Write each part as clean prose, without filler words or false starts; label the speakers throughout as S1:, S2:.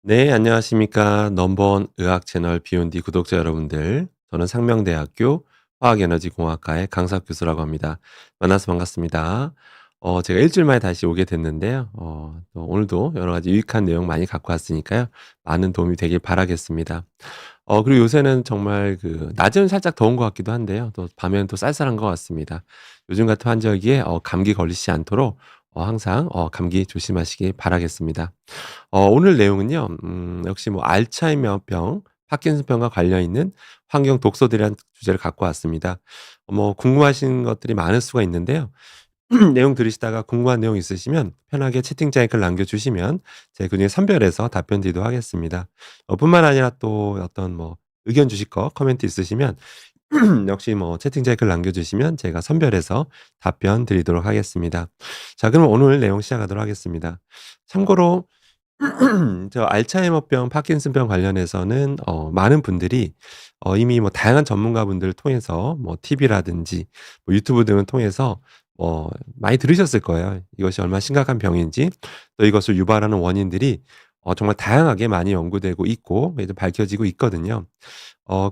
S1: 네, 안녕하십니까. 넘버원 의학 채널 비욘디 구독자 여러분들. 저는 상명대학교 화학에너지공학과의 강사 교수라고 합니다. 만나서 반갑습니다. 제가 일주일 만에 다시 오게 됐는데요. 또 오늘도 여러 가지 유익한 내용 많이 갖고 왔으니까요. 많은 도움이 되길 바라겠습니다. 그리고 요새는 정말 낮에는 살짝 더운 것 같기도 한데요. 또 밤에는 또 쌀쌀한 것 같습니다. 요즘 같은 환절기에 감기 걸리지 않도록 항상 감기 조심하시기 바라겠습니다. 오늘 내용은요. 역시 뭐 알츠하이머병, 파킨슨병과 관련 있는 환경 독소들이라는 주제를 갖고 왔습니다. 뭐 궁금하신 것들이 많을 수가 있는데요. 내용 들으시다가 궁금한 내용 있으시면 편하게 채팅창에 글 남겨주시면 제가 그중에 선별해서 답변 드리도록 하겠습니다. 뿐만 아니라 또 어떤 뭐 의견 주실 거 코멘트 있으시면 역시 뭐 채팅창에 글 남겨주시면 제가 선별해서 답변 드리도록 하겠습니다. 자, 그럼 오늘 내용 시작하도록 하겠습니다. 참고로 저 알츠하이머병, 파킨슨병 관련해서는 많은 분들이 이미 뭐 다양한 전문가분들을 통해서 뭐 TV라든지 뭐 유튜브 등을 통해서 많이 들으셨을 거예요. 이것이 얼마나 심각한 병인지, 또 이것을 유발하는 원인들이 정말 다양하게 많이 연구되고 있고 이제 밝혀지고 있거든요.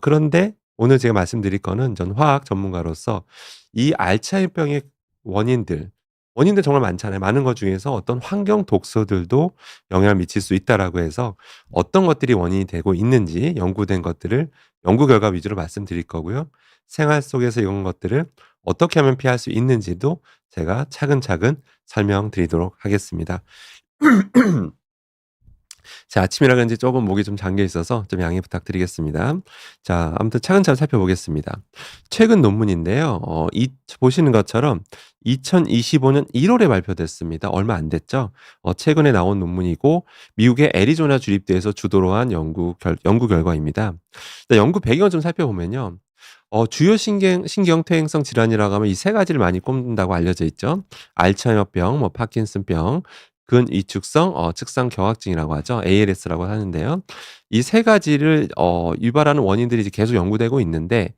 S1: 그런데 오늘 제가 말씀드릴 거는 전 화학 전문가로서 이 알츠하이머병의 원인들, 원인들 정말 많잖아요. 많은 것 중에서 어떤 환경 독소들도 영향을 미칠 수 있다라고 해서 어떤 것들이 원인이 되고 있는지 연구된 것들을 연구 결과 위주로 말씀드릴 거고요. 생활 속에서 이런 것들을 어떻게 하면 피할 수 있는지도 제가 차근차근 설명드리도록 하겠습니다. 자, 아침이라 그런지 조금 목이 좀 잠겨 있어서 좀 양해 부탁드리겠습니다. 자, 아무튼 차근차근 살펴보겠습니다. 최근 논문인데요. 보시는 것처럼 2025년 1월에 발표됐습니다. 얼마 안 됐죠? 최근에 나온 논문이고 미국의 애리조나 주립대에서 주도로 한 연구 결과입니다. 연구 배경을 좀 살펴보면요. 주요 신경퇴행성 질환이라고 하면 이 세 가지를 많이 꼽는다고 알려져 있죠. 알츠하이머병, 뭐 파킨슨병, 근위축성 측상 경화증이라고 하죠. ALS라고 하는데요. 이 세 가지를 유발하는 원인들이 이제 계속 연구되고 있는데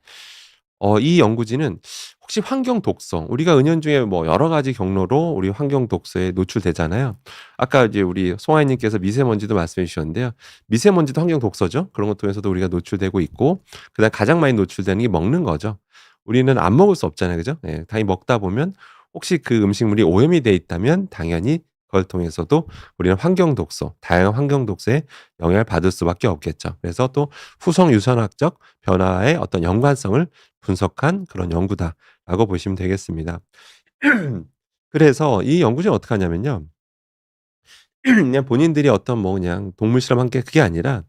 S1: 이 연구진은 혹시 환경 독성, 우리가 은연중에 뭐 여러 가지 경로로 우리 환경 독소에 노출되잖아요. 아까 이제 우리 송하이 님께서 미세먼지도 말씀해 주셨는데요. 미세먼지도 환경 독소죠. 그런 것 통해서도 우리가 노출되고 있고, 그다음 가장 많이 노출되는 게 먹는 거죠. 우리는 안 먹을 수 없잖아요. 그죠? 예. 당연히 먹다 보면 혹시 그 음식물이 오염이 돼 있다면 당연히 그걸 통해서도 우리는 환경 독소, 다양한 환경 독소에 영향을 받을 수밖에 없겠죠. 그래서 또 후성 유전학적 변화의 어떤 연관성을 분석한 그런 연구다라고 보시면 되겠습니다. 그래서 이 연구진은 어떻게 하냐면요. 그냥 본인들이 어떤 뭐 그냥 동물 실험한 게 그게 아니라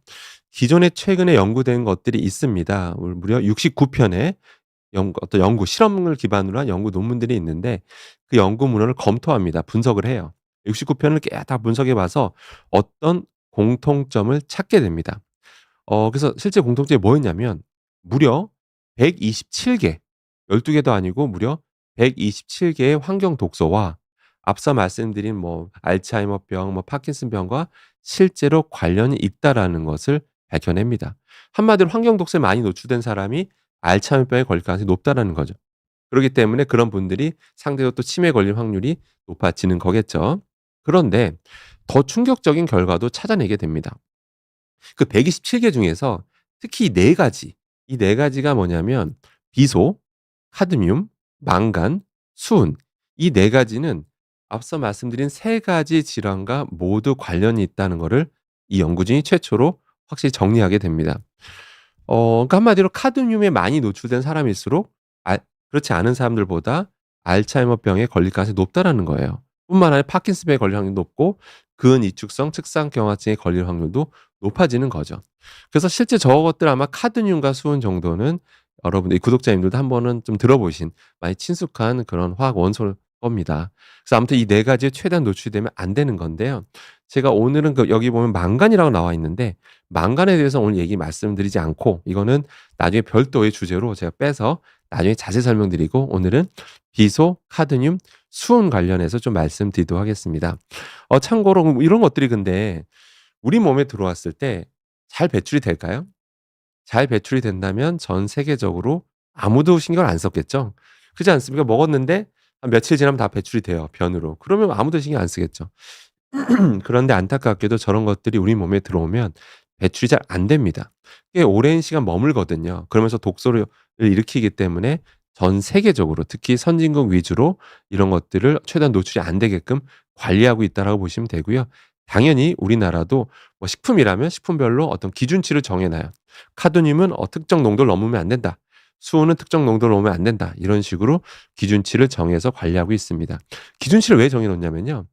S1: 기존에 최근에 연구된 것들이 있습니다. 무려 69편의 어떤 연구 실험을 기반으로 한 연구 논문들이 있는데 그 연구 문헌을 검토합니다. 분석을 해요. 69편을 다 분석해 봐서 어떤 공통점을 찾게 됩니다. 그래서 실제 공통점이 뭐였냐면 무려 127개, 12개도 아니고 무려 127개의 환경 독소와 앞서 말씀드린 뭐 알츠하이머병, 뭐 파킨슨병과 실제로 관련이 있다라는 것을 밝혀냅니다. 한마디로 환경 독소에 많이 노출된 사람이 알츠하이머병에 걸릴 가능성이 높다라는 거죠. 그렇기 때문에 그런 분들이 상대적으로 또 치매에 걸릴 확률이 높아지는 거겠죠. 그런데 더 충격적인 결과도 찾아내게 됩니다. 그 127개 중에서 특히 네 가지, 이 네 가지가 뭐냐면 비소, 카드뮴, 망간, 수은, 이 네 가지는 앞서 말씀드린 세 가지 질환과 모두 관련이 있다는 거를 이 연구진이 최초로 확실히 정리하게 됩니다. 그러니까 한마디로 카드뮴에 많이 노출된 사람일수록 알 그렇지 않은 사람들보다 알츠하이머병에 걸릴 가능성이 높다라는 거예요. 뿐만 아니라 파킨슨병에 걸릴 확률이 높고 근위축성 측상경화증에 걸릴 확률도 높아지는 거죠. 그래서 실제 저것들 아마 카드뮴과 수은 정도는 여러분들 구독자님들도 한 번은 좀 들어보신 많이 친숙한 그런 화학 원소일 겁니다. 그래서 아무튼 이 네 가지에 최대한 노출되면 안 되는 건데요. 제가 오늘은 여기 보면 망간이라고 나와 있는데 망간에 대해서 오늘 얘기 말씀드리지 않고 이거는 나중에 별도의 주제로 제가 빼서 나중에 자세히 설명드리고 오늘은 비소, 카드뮴, 수은 관련해서 좀 말씀드리도록 하겠습니다. 참고로 이런 것들이 근데 우리 몸에 들어왔을 때 잘 배출이 될까요? 잘 배출이 된다면 전 세계적으로 아무도 신경을 안 썼겠죠. 그렇지 않습니까? 먹었는데 한 며칠 지나면 다 배출이 돼요, 변으로. 그러면 아무도 신경 안 쓰겠죠. 그런데 안타깝게도 저런 것들이 우리 몸에 들어오면 배출이 잘 안 됩니다. 꽤 오랜 시간 머물거든요. 그러면서 독소를 일으키기 때문에 전 세계적으로 특히 선진국 위주로 이런 것들을 최대한 노출이 안 되게끔 관리하고 있다라고 보시면 되고요. 당연히 우리나라도 뭐 식품이라면 식품별로 어떤 기준치를 정해 놔요. 카드뮴은 특정 농도를 넘으면 안 된다. 수은은 특정 농도를 넘으면 안 된다. 이런 식으로 기준치를 정해서 관리하고 있습니다. 기준치를 왜 정해 놓냐면요.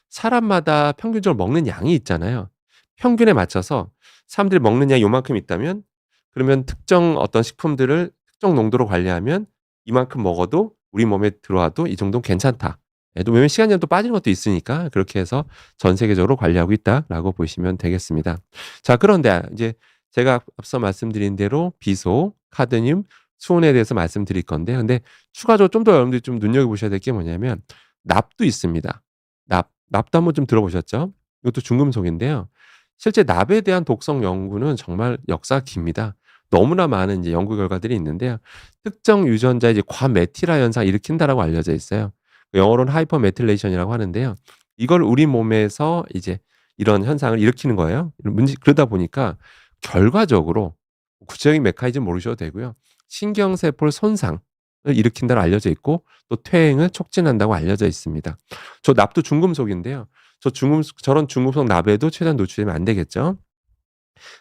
S1: 사람마다 평균적으로 먹는 양이 있잖아요. 평균에 맞춰서 사람들이 먹는 양이 요만큼 있다면 그러면 특정 어떤 식품들을 특정 농도로 관리하면 이만큼 먹어도 우리 몸에 들어와도 이 정도는 괜찮다. 예 또 왜냐면 시간이 또 빠지는 것도 있으니까 그렇게 해서 전 세계적으로 관리하고 있다라고 보시면 되겠습니다. 자 그런데 이제 제가 앞서 말씀드린 대로 비소, 카드뮴, 수온에 대해서 말씀드릴 건데 근데 추가적으로 좀 더 여러분들이 좀 눈여겨보셔야 될 게 뭐냐면 납도 있습니다. 납도 한번 좀 들어보셨죠? 이것도 중금속인데요. 실제 납에 대한 독성 연구는 정말 역사가 깁니다. 너무나 많은 이제 연구 결과들이 있는데요. 특정 유전자의 이제 과메틸화 현상을 일으킨다라고 알려져 있어요. 영어로는 하이퍼메틸레이션이라고 하는데요. 이걸 우리 몸에서 이제 이런 현상을 일으키는 거예요. 그러다 보니까 결과적으로 구체적인 메커니즘 모르셔도 되고요. 신경세포 손상을 일으킨다고 알려져 있고 또 퇴행을 촉진한다고 알려져 있습니다. 저 납도 중금속인데요. 저런 중금속 납에도 최대한 노출되면 안 되겠죠.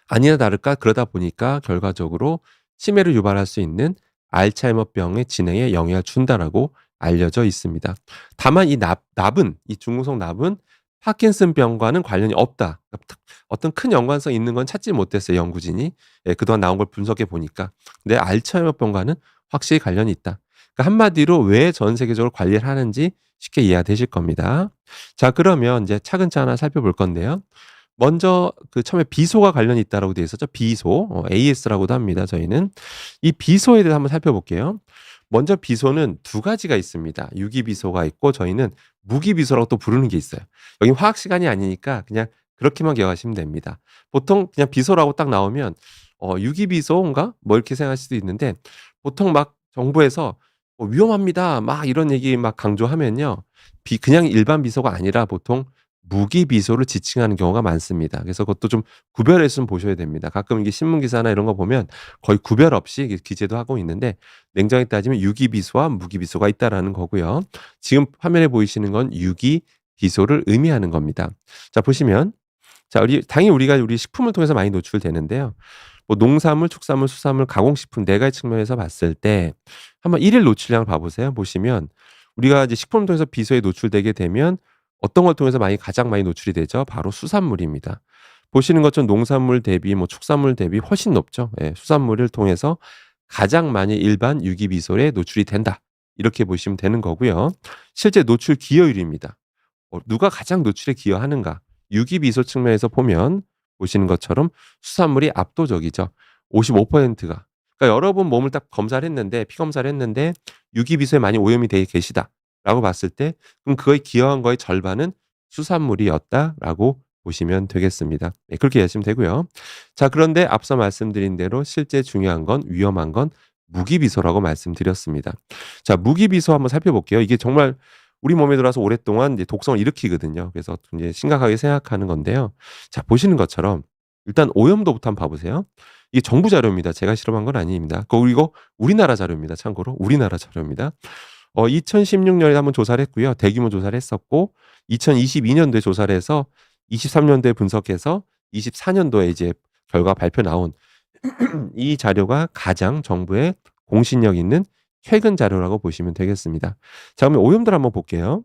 S1: 아니나 다를까 그러다 보니까 결과적으로 치매를 유발할 수 있는 알츠하이머병의 진행에 영향을 준다라고 알려져 있습니다. 다만 납은 이 중금속 납은 파킨슨병과는 관련이 없다. 어떤 큰 연관성이 있는 건 찾지 못했어요, 연구진이. 예 그동안 나온 걸 분석해 보니까. 근데 알츠하이머병과는 확실히 관련이 있다. 그러니까 한마디로 왜 전 세계적으로 관리를 하는지 쉽게 이해가 되실 겁니다. 자 그러면 이제 차근차근 하나 살펴볼 건데요. 먼저 그 처음에 비소가 관련이 있다라고 되어 있었죠. 비소, AS라고도 합니다, 저희는. 이 비소에 대해서 한번 살펴볼게요. 먼저 비소는 두 가지가 있습니다. 유기비소가 있고 저희는 무기비소라고 또 부르는 게 있어요. 여긴 화학 시간이 아니니까 그냥 그렇게만 기억하시면 됩니다. 보통 그냥 비소라고 딱 나오면 유기비소인가? 뭐 이렇게 생각할 수도 있는데 보통 막 정부에서 "위험합니다." 막 이런 얘기 막 강조하면요. 그냥 일반 비소가 아니라 보통 무기비소를 지칭하는 경우가 많습니다. 그래서 그것도 좀 구별해서 좀 보셔야 됩니다. 가끔 이게 신문 기사나 이런 거 보면 거의 구별 없이 이게 기재도 하고 있는데 냉정히 따지면 유기비소와 무기비소가 있다라는 거고요. 지금 화면에 보이시는 건 유기비소를 의미하는 겁니다. 자 보시면 자 당연히 우리 식품을 통해서 많이 노출되는데요. 뭐 농산물, 축산물, 수산물, 가공식품 네 가지 측면에서 봤을 때 한번 일일 노출량을 봐 보세요. 보시면 우리가 이제 식품을 통해서 비소에 노출되게 되면 어떤 걸 통해서 가장 많이 노출이 되죠? 바로 수산물입니다. 보시는 것처럼 농산물 대비 뭐 축산물 대비 훨씬 높죠. 예. 수산물을 통해서 가장 많이 일반 유기비소에 노출이 된다. 이렇게 보시면 되는 거고요. 실제 노출 기여율입니다. 누가 가장 노출에 기여하는가? 유기비소 측면에서 보면 보시는 것처럼 수산물이 압도적이죠. 55%가. 그러니까 여러분 몸을 딱 검사를 했는데 피 검사를 했는데 유기비소에 많이 오염이 돼 계시다라고 봤을 때 그럼 그거에 기여한 거의 절반은 수산물이었다라고 보시면 되겠습니다. 네, 그렇게 이해하시면 되고요. 자, 그런데 앞서 말씀드린 대로 실제 중요한 건 위험한 건 무기비소라고 말씀드렸습니다. 자, 무기비소 한번 살펴볼게요. 이게 정말 우리 몸에 들어와서 오랫동안 이제 독성을 일으키거든요. 그래서 이제 심각하게 생각하는 건데요. 자, 보시는 것처럼 일단 오염도부터 한번 봐 보세요. 이게 정부 자료입니다. 제가 실험한 건 아닙니다. 그리고 우리나라 자료입니다. 참고로 우리나라 자료입니다. 2016년에 한번 조사를 했고요. 대규모 조사를 했었고 2022년도에 조사를 해서 23년도에 분석해서 24년도에 이제 결과 발표 나온 이 자료가 가장 정부의 공신력 있는 최근 자료라고 보시면 되겠습니다. 자 그러면 오염도를 한번 볼게요.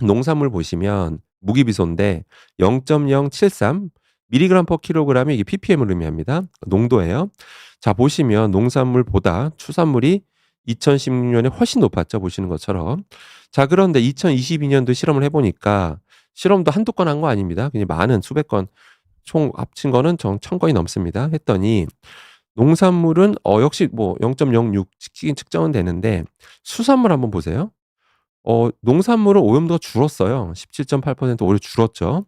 S1: 농산물 보시면 무기비소인데 0.073 밀리그램 퍼 킬로그램이 이게 ppm을 의미합니다. 농도예요. 자 보시면 농산물보다 추산물이 2016년에 훨씬 높았죠. 보시는 것처럼. 자 그런데 2022년도 실험을 해 보니까 실험도 한두 건 한 거 아닙니다. 그냥 많은 수백 건 총 합친 거는 1,000 건이 넘습니다. 했더니 농산물은 역시 뭐 0.06 측정은 되는데 수산물 한번 보세요. 농산물은 오염도가 줄었어요. 17.8% 오히려 줄었죠.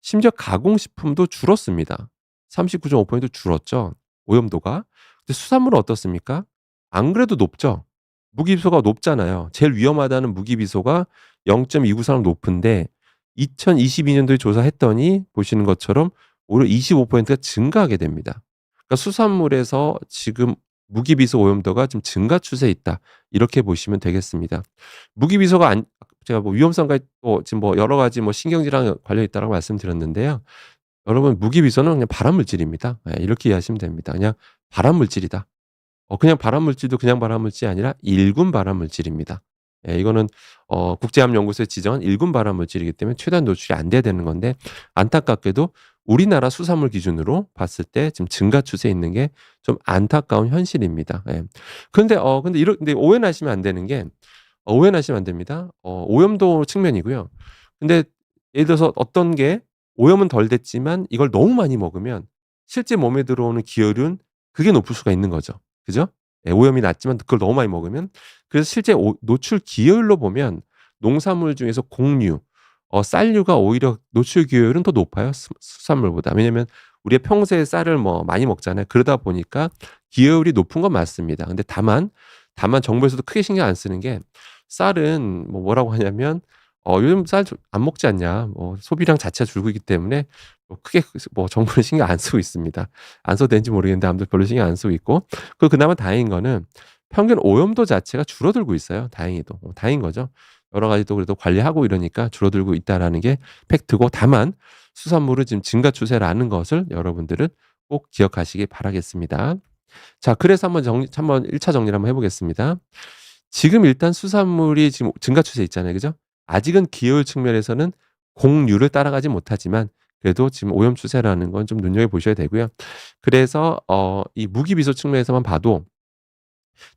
S1: 심지어 가공식품도 줄었습니다. 39.5% 줄었죠, 오염도가. 근데 수산물은 어떻습니까? 안 그래도 높죠. 무기비소가 높잖아요. 제일 위험하다는 무기비소가 0.293 높은데 2022 년도에 조사했더니 보시는 것처럼 오히려 25%가 증가하게 됩니다. 그러니까 수산물에서 지금 무기비소 오염도가 좀 증가 추세에 있다. 이렇게 보시면 되겠습니다. 무기비소가 안 제가 뭐 위험성과 지금 뭐 여러 가지 뭐 신경질환 관련이 있다라고 말씀드렸는데요. 여러분 무기비소는 그냥 발암 물질입니다. 예, 이렇게 이해하시면 됩니다. 그냥 발암 물질이다. 그냥 발암 물질도 그냥 발암 물질이 아니라 1군 발암 물질입니다. 예, 이거는 국제암연구소에 지정한 1군 발암 물질이기 때문에 최대한 노출이 안 돼야 되는 건데 안타깝게도 우리나라 수산물 기준으로 봤을 때 지금 증가 추세에 있는 게 좀 안타까운 현실입니다. 예. 근데 오해는 하시면 안 되는 게 오해는 하시면 안 됩니다. 오염도 측면이고요. 근데 예를 들어서 어떤 게 오염은 덜 됐지만 이걸 너무 많이 먹으면 실제 몸에 들어오는 기혈은 그게 높을 수가 있는 거죠. 그죠? 예, 오염이 낮지만 그걸 너무 많이 먹으면 그래서 실제 노출 기여율로 보면 농산물 중에서 곡류, 쌀류가 오히려 노출 기여율은 더 높아요. 수산물보다. 왜냐면 우리가 평소에 쌀을 뭐 많이 먹잖아요. 그러다 보니까 기여율이 높은 건 맞습니다. 근데 다만 정부에서도 크게 신경 안 쓰는 게 쌀은 뭐라고 하냐면 "요즘 쌀 안 먹지 않냐." 소비량 자체가 줄고 있기 때문에 크게 정부는 신경 안 쓰고 있습니다. 안 써도 되는지 모르겠는데 아무튼 별로 신경 안 쓰고 있고 그나마 다행인 거는 평균 오염도 자체가 줄어들고 있어요, 다행히도. 다행인 거죠. 여러 가지 또 그래도 관리하고 이러니까 줄어들고 있다라는 게 팩트고 다만 수산물은 지금 증가 추세라는 것을 여러분들은 꼭 기억하시기 바라겠습니다. 자, 그래서 한번 1차 정리를 한번 해 보겠습니다. 지금 일단 수산물이 지금 증가 추세에 있잖아요. 그죠? 아직은 기여율 측면에서는 공유를 따라가지 못하지만 그래도 지금 오염 추세라는 건 좀 눈여겨 보셔야 되고요. 그래서 이 무기비소 측면에서만 봐도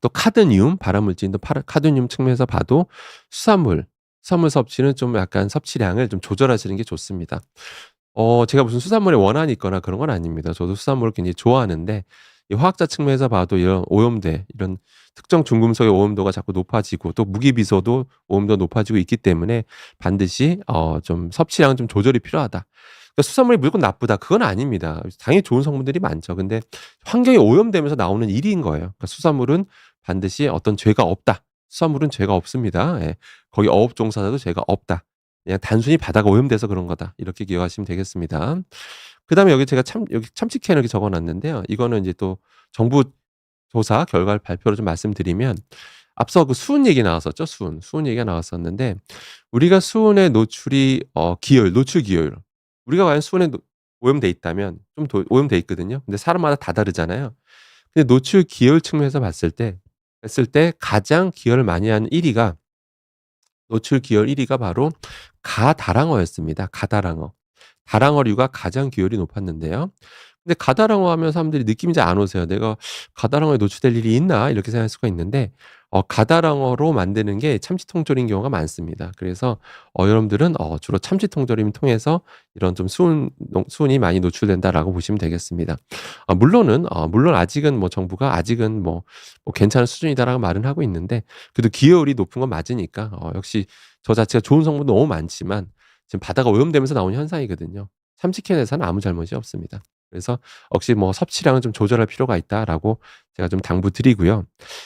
S1: 또 카드뮴 발암물질인 또 카드뮴 측면에서 봐도 수산물 섭취는 좀 약간 섭취량을 좀 조절하시는 게 좋습니다. 제가 무슨 수산물에 원한이 있거나 그런 건 아닙니다. 저도 수산물을 굉장히 좋아하는데 이 화학자 측면에서 봐도 이런 오염돼 이런 특정 중금속의 오염도가 자꾸 높아지고 또 무기비소도 오염도가 높아지고 있기 때문에 반드시 좀 '섭취량은 좀 조절이 필요하다.' 그러니까 수산물이 무조건 나쁘다 그건 아닙니다. 당연히 좋은 성분들이 많죠. 근데 환경이 오염되면서 나오는 일인 거예요. 그러니까 수산물은 반드시 어떤 죄가 없다. 수산물은 죄가 없습니다. 예. 거기 어업 종사자도 죄가 없다. 그냥 단순히 바다가 오염돼서 그런 거다. 이렇게 기억하시면 되겠습니다. 그다음에 여기 제가 여기 참치캔 이렇게 적어 놨는데요. 이거는 이제 또 정부 조사 결과를 발표를 좀 말씀드리면 앞서 그 수은 얘기 나왔었죠, 수은. 수은 얘기가 나왔었는데 우리가 수은의 노출이 노출 기여율. 우리가 과연 수은에 오염돼 있다면 좀 오염돼 있거든요. 근데 사람마다 다 다르잖아요. 근데 노출 기여율 측면에서 봤을 때 가장 기여를 많이 하는 1 위가 노출 기여율 1 위가 바로 가다랑어였습니다. 가다랑어. 다랑어류가 가장 기여율이 높았는데요. 근데 가다랑어 하면 사람들이 느낌이 잘 안 오세요. '내가 가다랑어에 노출될 일이 있나?' 이렇게 생각할 수가 있는데 가다랑어로 만드는 게 참치통조림인 경우가 많습니다. 그래서 여러분들은 주로 참치통조림 통해서 이런 좀 수은이 많이 노출된다라고 보시면 되겠습니다. 물론 아직은 정부가 아직은 괜찮은 수준이다라고 말은 하고 있는데 그래도 기여율이 높은 건 맞으니까 역시 저 자체가 좋은 성분도 너무 많지만 지금 바다가 오염되면서 나온 현상이거든요. 참치캔에서는 아무 잘못이 없습니다. 그래서 역시 '섭취량을 좀 조절할 필요가 있다.'라고 제가 좀 당부드리고요.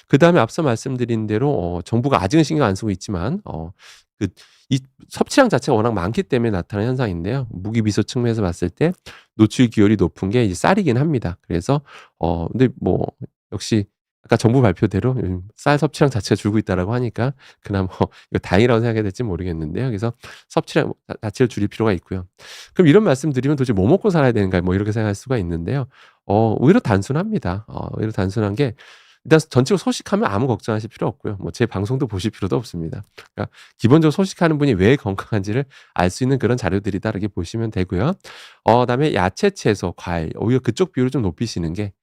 S1: 그다음에 앞서 말씀드린 대로 정부가 아직은 신경 안 쓰고 있지만 그 이 섭취량 자체가 워낙 많기 때문에 나타나는 현상인데요. 무기비소 측면에서 봤을 때 노출 기여율이 높은 게 이제 쌀이긴 합니다. 그래서 근데 역시 아까 정부 발표대로 쌀 섭취량 자체가 줄고 있다라고 하니까 그나마 이거 다행이라고 생각해야 될지 모르겠는데요. 그래서 섭취량 자체를 줄일 필요가 있고요. 그럼 이런 말씀드리면 '도대체 뭐 먹고 살아야 되는가?' 이렇게 생각할 수가 있는데요. 오히려 단순합니다. 오히려 단순한 게 일단 전체적으로 소식하면 아무 걱정하실 필요 없고요. 제 방송도 보실 필요도 없습니다. 그러니까 기본적으로 소식하는 분이 왜 건강한지를 알 수 있는 그런 자료들이다 이렇게 보시면 되고요. 그다음에 야채, 채소, 과일 오히려 그쪽 비율을 좀 높이시는 게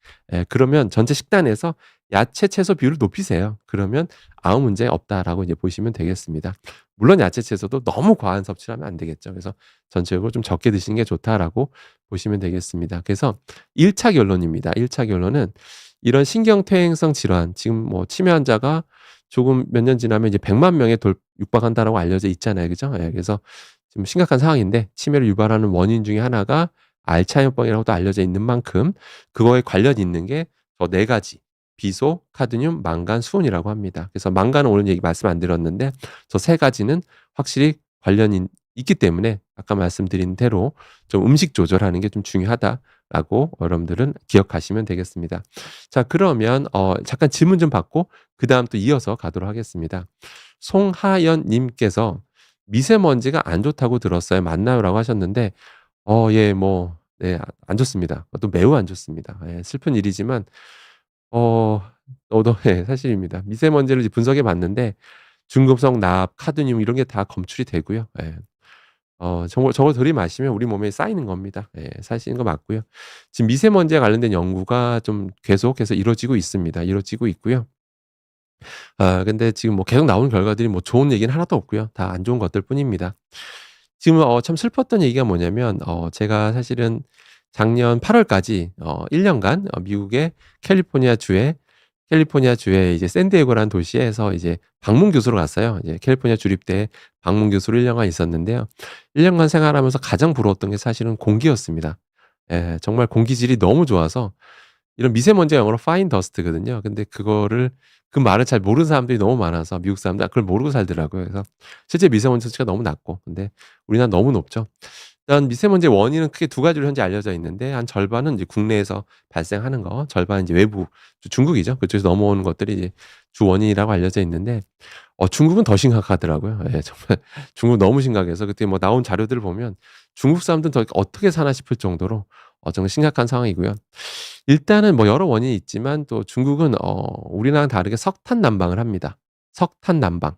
S1: 그러면 전체 식단에서 야채, 채소 비율을 높이세요. 그러면 아무 문제 없다라고 이제 보시면 되겠습니다. 물론 야채, 채소도 너무 과한 섭취를 하면 안 되겠죠. 그래서 전체적으로 좀 적게 드시는 게 좋다라고 보시면 되겠습니다. 그래서 1차 결론입니다. 1차 결론은 이런 신경퇴행성 질환 지금 치매 환자가 조금 몇 년 지나면 이제 100만 명에 육박한다라고 알려져 있잖아요. 그죠? 예. 그래서 지금 심각한 상황인데 치매를 유발하는 원인 중에 하나가 알츠하이머병이라고도 알려져 있는 만큼 그거에 관련 있는 게 저 4 가지 비소, 카드뮴, 망간, 수은이라고 합니다. 그래서 망간은 오늘 얘기 말씀 안 드렸는데 저 3 가지는 확실히 관련이 있기 때문에 아까 말씀드린 대로 좀 '음식 조절하는 게 좀 중요하다.'라고 여러분들은 기억하시면 되겠습니다. 자, 그러면 잠깐 질문 좀 받고 그다음 또 이어서 가도록 하겠습니다. 송하연 님께서 "미세먼지가 안 좋다고 들었어요. 맞나요?"라고 하셨는데 예, 뭐 네, 안 좋습니다. 또 매우 안 좋습니다. 예, 슬픈 일이지만 어 예, 사실입니다. 미세먼지를 이제 분석해 봤는데 중금속, 납, 카드뮴 이런 게 다 검출이 되고요. 예. 저걸 들이마시면 우리 몸에 쌓이는 겁니다. 예, 쌓이는 거 맞고요. 지금 미세먼지에 관련된 연구가 좀 계속해서 이루어지고 있습니다. 이루어지고 있고요. 근데 지금 뭐 계속 나오는 결과들이 뭐 좋은 얘기는 하나도 없고요. 다 안 좋은 것들 뿐입니다. 지금 참 슬펐던 얘기가 뭐냐면 제가 사실은 작년 8 월까지 1 년간 미국의 캘리포니아 주의 이제 샌디에고라는 도시에서 이제 방문 교수로 갔어요. 이제 캘리포니아 주립대에 방문 교수로 1 년간 있었는데요. 1 년간 생활하면서 가장 부러웠던 게 사실은 공기였습니다. 예, 정말 공기질이 너무 좋아서 이런 미세먼지가 영어로 fine dust거든요. 근데 그 말을 잘 모르는 사람들이 너무 많아서 미국 사람들 그걸 모르고 살더라고요. 그래서 실제 미세먼지 수치가 너무 낮고 근데 우리나라는 너무 높죠. 일단 미세먼지의 원인은 크게 두 가지로 현재 알려져 있는데 한 절반은 이제 국내에서 발생하는 거, 절반은 이제 외부 중국이죠. 그쪽에서 넘어오는 것들이 이제 주 원인이라고 알려져 있는데 중국은 더 심각하더라고요. 예, 정말 중국 너무 심각해서 그때 뭐 나온 자료들을 보면 중국 사람들은 더 어떻게 사나 싶을 정도로 정말 심각한 상황이고요. 일단은 뭐 여러 원인이 있지만 또 중국은 우리나라랑 다르게 석탄 난방을 합니다. 석탄 난방.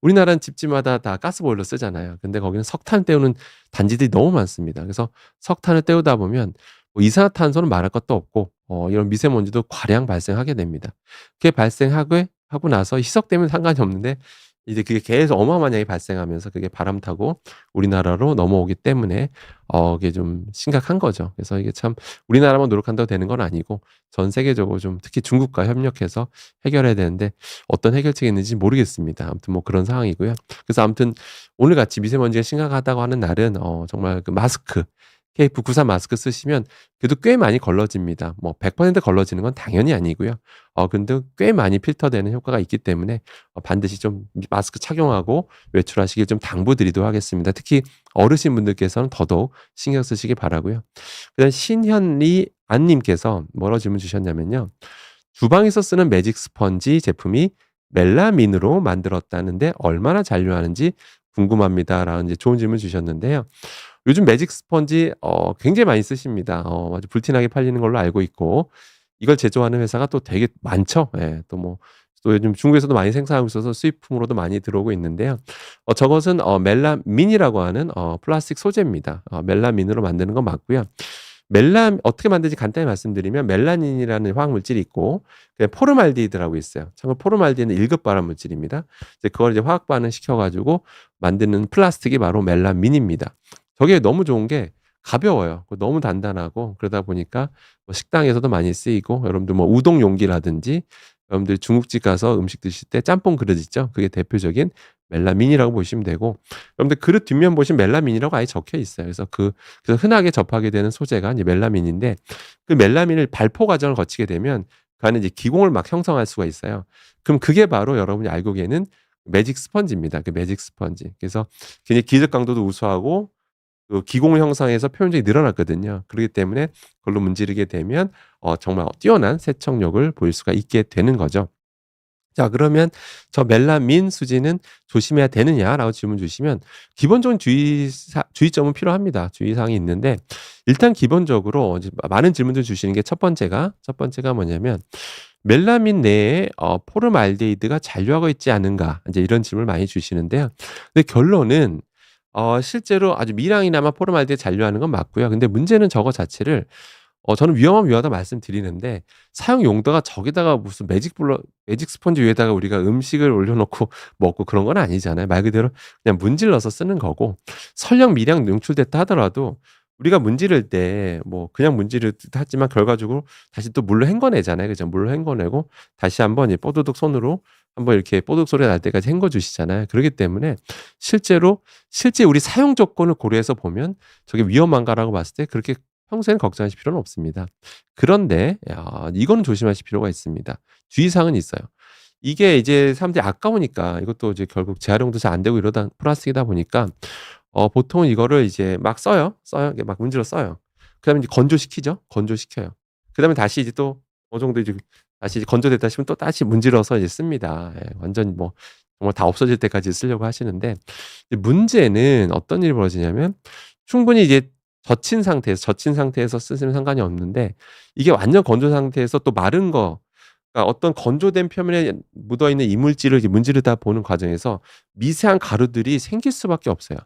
S1: 우리나라는 집집마다 다 가스보일러 쓰잖아요. 근데 거기는 석탄 때우는 단지들이 너무 많습니다. 그래서 석탄을 때우다 보면 뭐 이산화탄소는 말할 것도 없고 이런 미세먼지도 과량 발생하게 됩니다. 그게 하고 나서 희석되면 상관이 없는데 이제 그게 계속 어마어마하게 발생하면서 그게 바람 타고 우리나라로 넘어오기 때문에 그게 좀 심각한 거죠. 그래서 이게 참 우리나라만 노력한다고 되는 건 아니고 전 세계적으로 좀 특히 중국과 협력해서 해결해야 되는데 어떤 해결책이 있는지 모르겠습니다. 아무튼 뭐 그런 상황이고요. 그래서 아무튼 오늘 같이 미세먼지가 심각하다고 하는 날은 정말 그 마스크 KF94 마스크 쓰시면 그래도 꽤 많이 걸러집니다. 뭐 100% 걸러지는 건 당연히 아니고요. 근데 꽤 많이 필터되는 효과가 있기 때문에 반드시 좀 마스크 착용하고 외출하시길 좀 당부드리도록 하겠습니다. 특히 어르신분들께서는 더더욱 신경 쓰시기 바라고요. 그다음 신현리 안 님께서 뭐라고 질문 주셨냐면요. "주방에서 쓰는 매직 스펀지 제품이 멜라민으로 만들었다는데 얼마나 잔류하는지 궁금합니다."라는 이제 좋은 질문 주셨는데요. 요즘 매직 스펀지 굉장히 많이 쓰십니다. 아주 불티나게 팔리는 걸로 알고 있고 이걸 제조하는 회사가 또 되게 많죠. 예. 또 요즘 중국에서도 많이 생산하고 있어서 수입품으로도 많이 들어오고 있는데요. 저것은 멜라민이라고 하는 플라스틱 소재입니다. 멜라민으로 만드는 건 맞고요. 어떻게 만드는지 간단히 말씀드리면 멜라닌이라는 화학 물질이 있고 포르말데히드라고 있어요. 참고로 포르말데히드는 1급 발암 물질입니다. 이제 그걸 이제 화학 반응시켜 가지고 만드는 플라스틱이 바로 멜라민입니다. 저게 너무 좋은 게 가벼워요. 너무 단단하고 그러다 보니까 뭐 식당에서도 많이 쓰이고 여러분들 뭐 우동 용기라든지 여러분들 중국집 가서 음식 드실 때 짬뽕 그릇 있죠? 그게 대표적인 멜라민이라고 보시면 되고 여러분들 그릇 뒷면 보시면 멜라민이라고 아예 적혀 있어요. 그래서 흔하게 접하게 되는 소재가 이제 멜라민인데 그 멜라민을 발포 과정을 거치게 되면 그 안에 이제 기공을 막 형성할 수가 있어요. 그럼 그게 바로 여러분이 알고 계는 매직 스펀지입니다. 그 매직 스펀지. 그래서 굉장히 기적 강도도 우수하고 그 기공을 형성해서 표현력이 늘어났거든요. 그렇기 때문에 그걸로 문지르게 되면 정말 뛰어난 세척력을 보일 수가 있게 되는 거죠. 자, 그러면 "저 멜라민 수지는 조심해야 되느냐?"라고 질문 주시면 기본적인 주의점은 필요합니다. 주의사항이 있는데 일단 기본적으로 이제 많은 질문들 주시는 게 첫 번째가 뭐냐면 "멜라민 내에 포름알데히드가 잔류하고 있지 않은가?" 이제 이런 질문을 많이 주시는데요. 근데 결론은 실제로 아주 미량이나마 포름알데히드 잔류하는 건 맞고요. 근데 문제는 저거 자체를 저는 위험하다 말씀드리는데 사용 용도가 저기다가 무슨 매직 스펀지 위에다가 우리가 음식을 올려 놓고 먹고 그런 건 아니잖아요. 말 그대로 그냥 문질러서 쓰는 거고 설령 미량 노출됐다 하더라도 우리가 문지를 때 뭐 그냥 문지르듯 하지만 결과적으로 다시 또 물로 헹궈내잖아요. 그죠? 물로 헹궈내고 다시 한번 이 뽀드득 손으로 한번 이렇게 뽀드득 소리가 날 때까지 헹궈 주시잖아요. 그러기 때문에 실제 우리 사용 조건을 고려해서 보면 저게 위험한가라고 봤을 때 그렇게 평소에는 걱정하실 필요는 없습니다. 그런데 이거는 조심하실 필요가 있습니다. 주의사항은 있어요. 이게 이제 사람들이 아까우니까 이것도 이제 결국 재활용도 잘 안 되고 이러다 플라스틱이다 보니까 보통은 이거를 이제 막 써요. 이게 막 문질러 써요. 그다음에 이제 건조시키죠. 건조시켜요. 그다음에 다시 이제 또 어느 정도 이제 다시 이제 건조됐다 싶으면 또 다시 문질러서 이제 씁니다. 예. 완전 뭐 정말 다 없어질 때까지 쓰려고 하시는데 이제 문제는 어떤 일이 벌어지냐면 충분히 이제 젖힌 상태에서 쓰시면 상관이 없는데 이게 완전 건조 상태에서 또 마른 거, 그러니까 어떤 건조된 표면에 묻어 있는 이물질을 이제 문지르다 보는 과정에서 미세한 가루들이 생길 수밖에 없어요.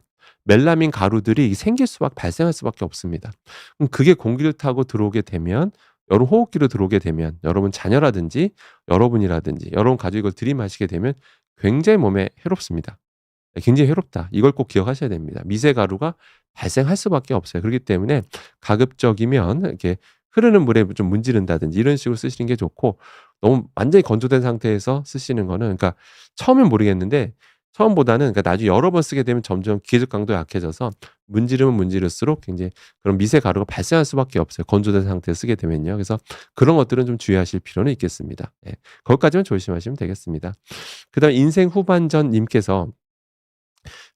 S1: 멜라민 가루들이 생길 수밖 발생할 수밖에 없습니다. 그럼 그게 공기를 타고 들어오게 되면, 여러분 호흡기로 들어오게 되면, 여러분 자녀라든지 여러분이라든지 여러분 가족이 이걸 들이마시게 되면 굉장히 몸에 해롭습니다. 예, 굉장히 해롭다. 이걸 꼭 기억하셔야 됩니다. 미세 가루가 발생할 수밖에 없어요. 그렇기 때문에 가급적이면 이렇게 흐르는 물에 좀 문지른다든지 이런 식으로 쓰시는 게 좋고, 너무 완전히 건조된 상태에서 쓰시는 거는, 그러니까 처음엔 모르겠는데 처음보다는, 그러니까 나중에 여러 번 쓰게 되면 점점 기계적 강도가 약해져서 문지르면 문지를수록 굉장히 그런 미세 가루가 발생할 수밖에 없어요, 건조된 상태에서 쓰게 되면요. 그래서 그런 것들은 좀 주의하실 필요는 있겠습니다. 예. 거기까지만 조심하시면 되겠습니다. 그다음에 인생 후반전 님께서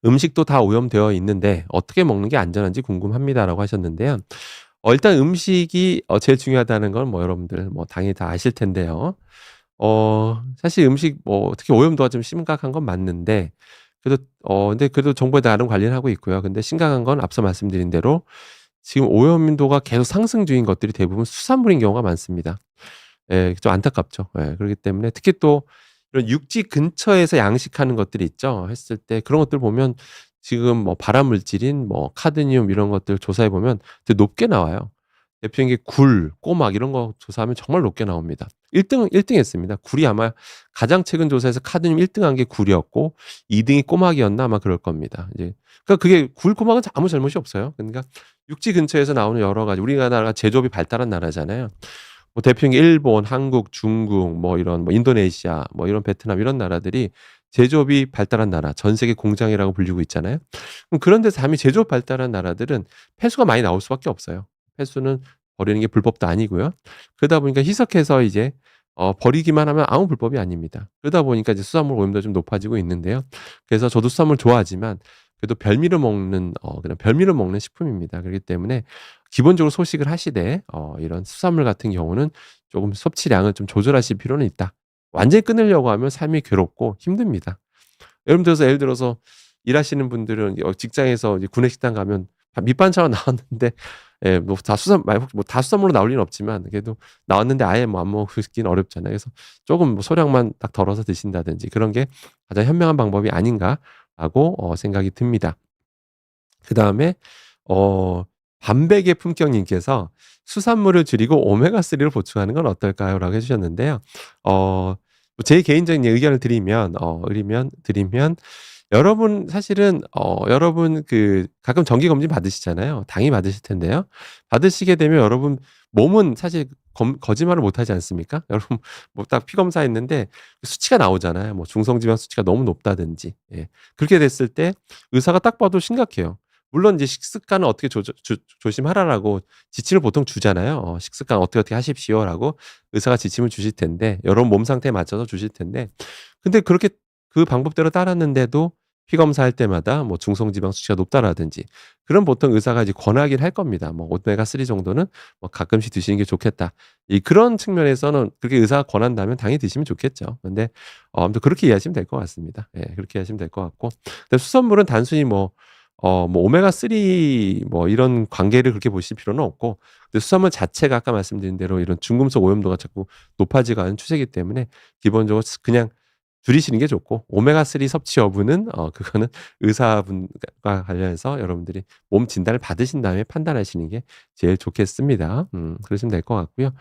S1: "음식도 다 오염되어 있는데 어떻게 먹는 게 안전한지 궁금합니다."라고 하셨는데요. 일단 음식이 제일 중요하다는 건 뭐 여러분들 뭐 당연히 다 아실 텐데요. 사실 음식 뭐 특히 오염도가 좀 심각한 건 맞는데, 그래도 근데 그래도 정부에 나름 관리를 하고 있고요. 근데 심각한 건 앞서 말씀드린 대로 지금 오염도가 계속 상승 중인 것들이 대부분 수산물인 경우가 많습니다. 예. 좀 안타깝죠. 예. 그렇기 때문에 특히 또 이런 육지 근처에서 양식하는 것들이 있죠. 했을 때 그런 것들 보면 지금 뭐 발암 물질인 뭐 카드뮴 이런 것들 조사해 보면 되게 높게 나와요. 대표적인 게 굴, 꼬막 이런 거 조사하면 정말 높게 나옵니다. 1등 했습니다. 굴이 아마 가장 최근 조사에서 카드뮴 1 등한 게 굴이었고 2 등이 꼬막이었나 아마 그럴 겁니다. 이제 그러니까 그게 굴, 꼬막은 아무 잘못이 없어요. 그러니까 육지 근처에서 나오는 여러 가지, 우리나라가 제조업이 발달한 나라잖아요. 뭐 대표적인 게 일본, 한국, 중국 뭐 이런 뭐 인도네시아 뭐 이런 베트남 이런 나라들이 제조업이 발달한 나라, 전 세계 공장이라고 불리고 있잖아요. 그럼 그런 데서 감히 제조업 발달한 나라들은 폐수가 많이 나올 수밖에 없어요. 폐수는 버리는 게 불법도 아니고요. 그러다 보니까 희석해서 이제 버리기만 하면 아무 불법이 아닙니다. 그러다 보니까 이제 수산물 오염도가 좀 높아지고 있는데요. 그래서 저도 수산물 좋아하지만 그래도 별미를 먹는 그냥 별미를 먹는 식품입니다. 그렇기 때문에 기본적으로 소식을 하시되 이런 수산물 같은 경우는 조금 섭취량을 좀 조절하실 필요는 있다. 완전히 끊으려고 하면 삶이 괴롭고 힘듭니다. 예를 들어서 일하시는 분들은 직장에서 이제 구내식당 가면 밑반찬으로 나왔는데, 예, 뭐 다 수산물로 나올 리는 없지만 그래도 나왔는데 아예 뭐 안 먹기는 어렵잖아요. 그래서 조금 뭐 소량만 딱 덜어서 드신다든지 그런 게 가장 현명한 방법이 아닌가라고 생각이 듭니다. 그다음에 반백의 품격님께서 "수산물을 줄이고 오메가3를 보충하는 건 어떨까요?"라고 해 주셨는데요. 제 개인적인 의견을 드리면 여러분 사실은 여러분 그 가끔 정기 검진 받으시잖아요. 당연히 받으실 텐데요. 받으시게 되면 여러분 몸은 사실 거짓말을 못 하지 않습니까? 여러분 뭐 딱 피 검사했는데 수치가 나오잖아요. 뭐 중성지방 수치가 너무 높다든지. 예. 그렇게 됐을 때 의사가 딱 봐도 심각해요. 물론 이제 식습관을 어떻게 조심하라라고 지침을 보통 주잖아요. "식습관 어떻게 하십시오."라고 의사가 지침을 주실 텐데, 여러분 몸 상태에 맞춰서 주실 텐데, 근데 그렇게 그 방법대로 따랐는데도 피 검사할 때마다 뭐 중성지방 수치가 높다라든지, 그럼 보통 의사가 이제 권하긴 할 겁니다. 뭐 "오메가3 정도는 뭐 가끔씩 드시는 게 좋겠다." 그런 측면에서는 그렇게 의사가 권한다면 당연히 드시면 좋겠죠. 근데 아무튼 그렇게 이해하시면 될 것 같습니다. 예. 그렇게 이해하시면 될 것 같고, 근데 수산물은 단순히 뭐 오메가3 뭐 이런 관계를 그렇게 보실 필요는 없고, 근데 수산물 자체가 아까 말씀드린 대로 이런 중금속 오염도가 자꾸 높아지고 하는 추세이기 때문에 기본적으로 그냥 줄이시는 게 좋고, 오메가3 섭취 여부는 그거는 의사분과 관련해서 여러분들이 몸 진단을 받으신 다음에 판단하시는 게 제일 좋겠습니다. 그러시면 될 것 같고요.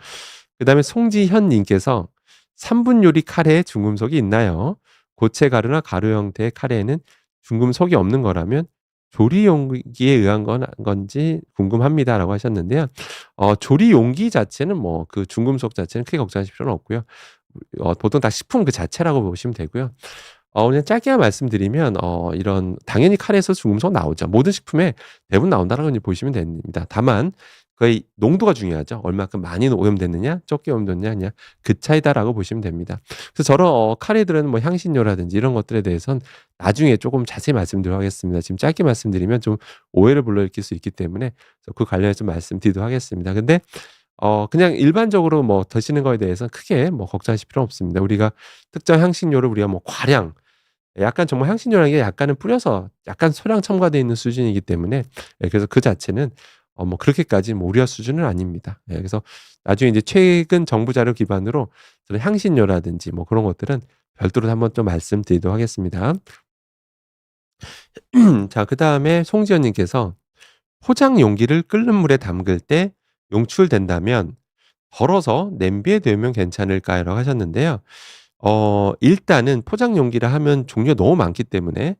S1: 그다음에 송지현 님께서 "3분 요리 카레에 중금속이 있나요? 고체 가루나 가루 형태의 카레에는 중금속이 없는 거라면 조리 용기에 의한 건지 궁금합니다."라고 하셨는데요. 조리 용기 자체는 뭐 그 중금속 자체는 크게 걱정하실 필요는 없고요. 보통 다 식품 그 자체라고 보시면 되고요. 그냥 짧게만 말씀드리면 이런 당연히 카레에서 중금속 나오죠. 모든 식품에 대부분 나온다는 걸 보시면 됩니다. 다만 거의 농도가 중요하죠. 얼마큼 많이 오염됐느냐 적게 오염됐느냐 그 차이다라고 보시면 됩니다. 그래서 저런 카레들은 뭐 향신료라든지 이런 것들에 대해선 나중에 조금 자세히 말씀드리도록 하겠습니다. 지금 짧게 말씀드리면 좀 오해를 불러일으킬 수 있기 때문에 그 관련해서 말씀드리도록 하겠습니다. 근데 그냥 일반적으로 뭐 드시는 거에 대해서는 크게 뭐 걱정하실 필요는 없습니다. 우리가 특정 향신료를 우리가 뭐 과량 약간 정말 향신료라는 게 약간은 뿌려서 약간 소량 첨가되어 있는 수준이기 때문에 그래서 그 자체는 뭐 그렇게까지 뭐 우려할 수준은 아닙니다. 그래서 나중에 이제 최근 정부 자료 기반으로 그런 향신료라든지 뭐 그런 것들은 별도로 한번 좀 말씀드리도록 하겠습니다. 자 그다음에 송지연 님께서 "포장 용기를 끓는 물에 담글 때 용출된다면 덜어서 냄비에 데우면 괜찮을까요?"라고 하셨는데요. 일단은 포장 용기라 하면 종류가 너무 많기 때문에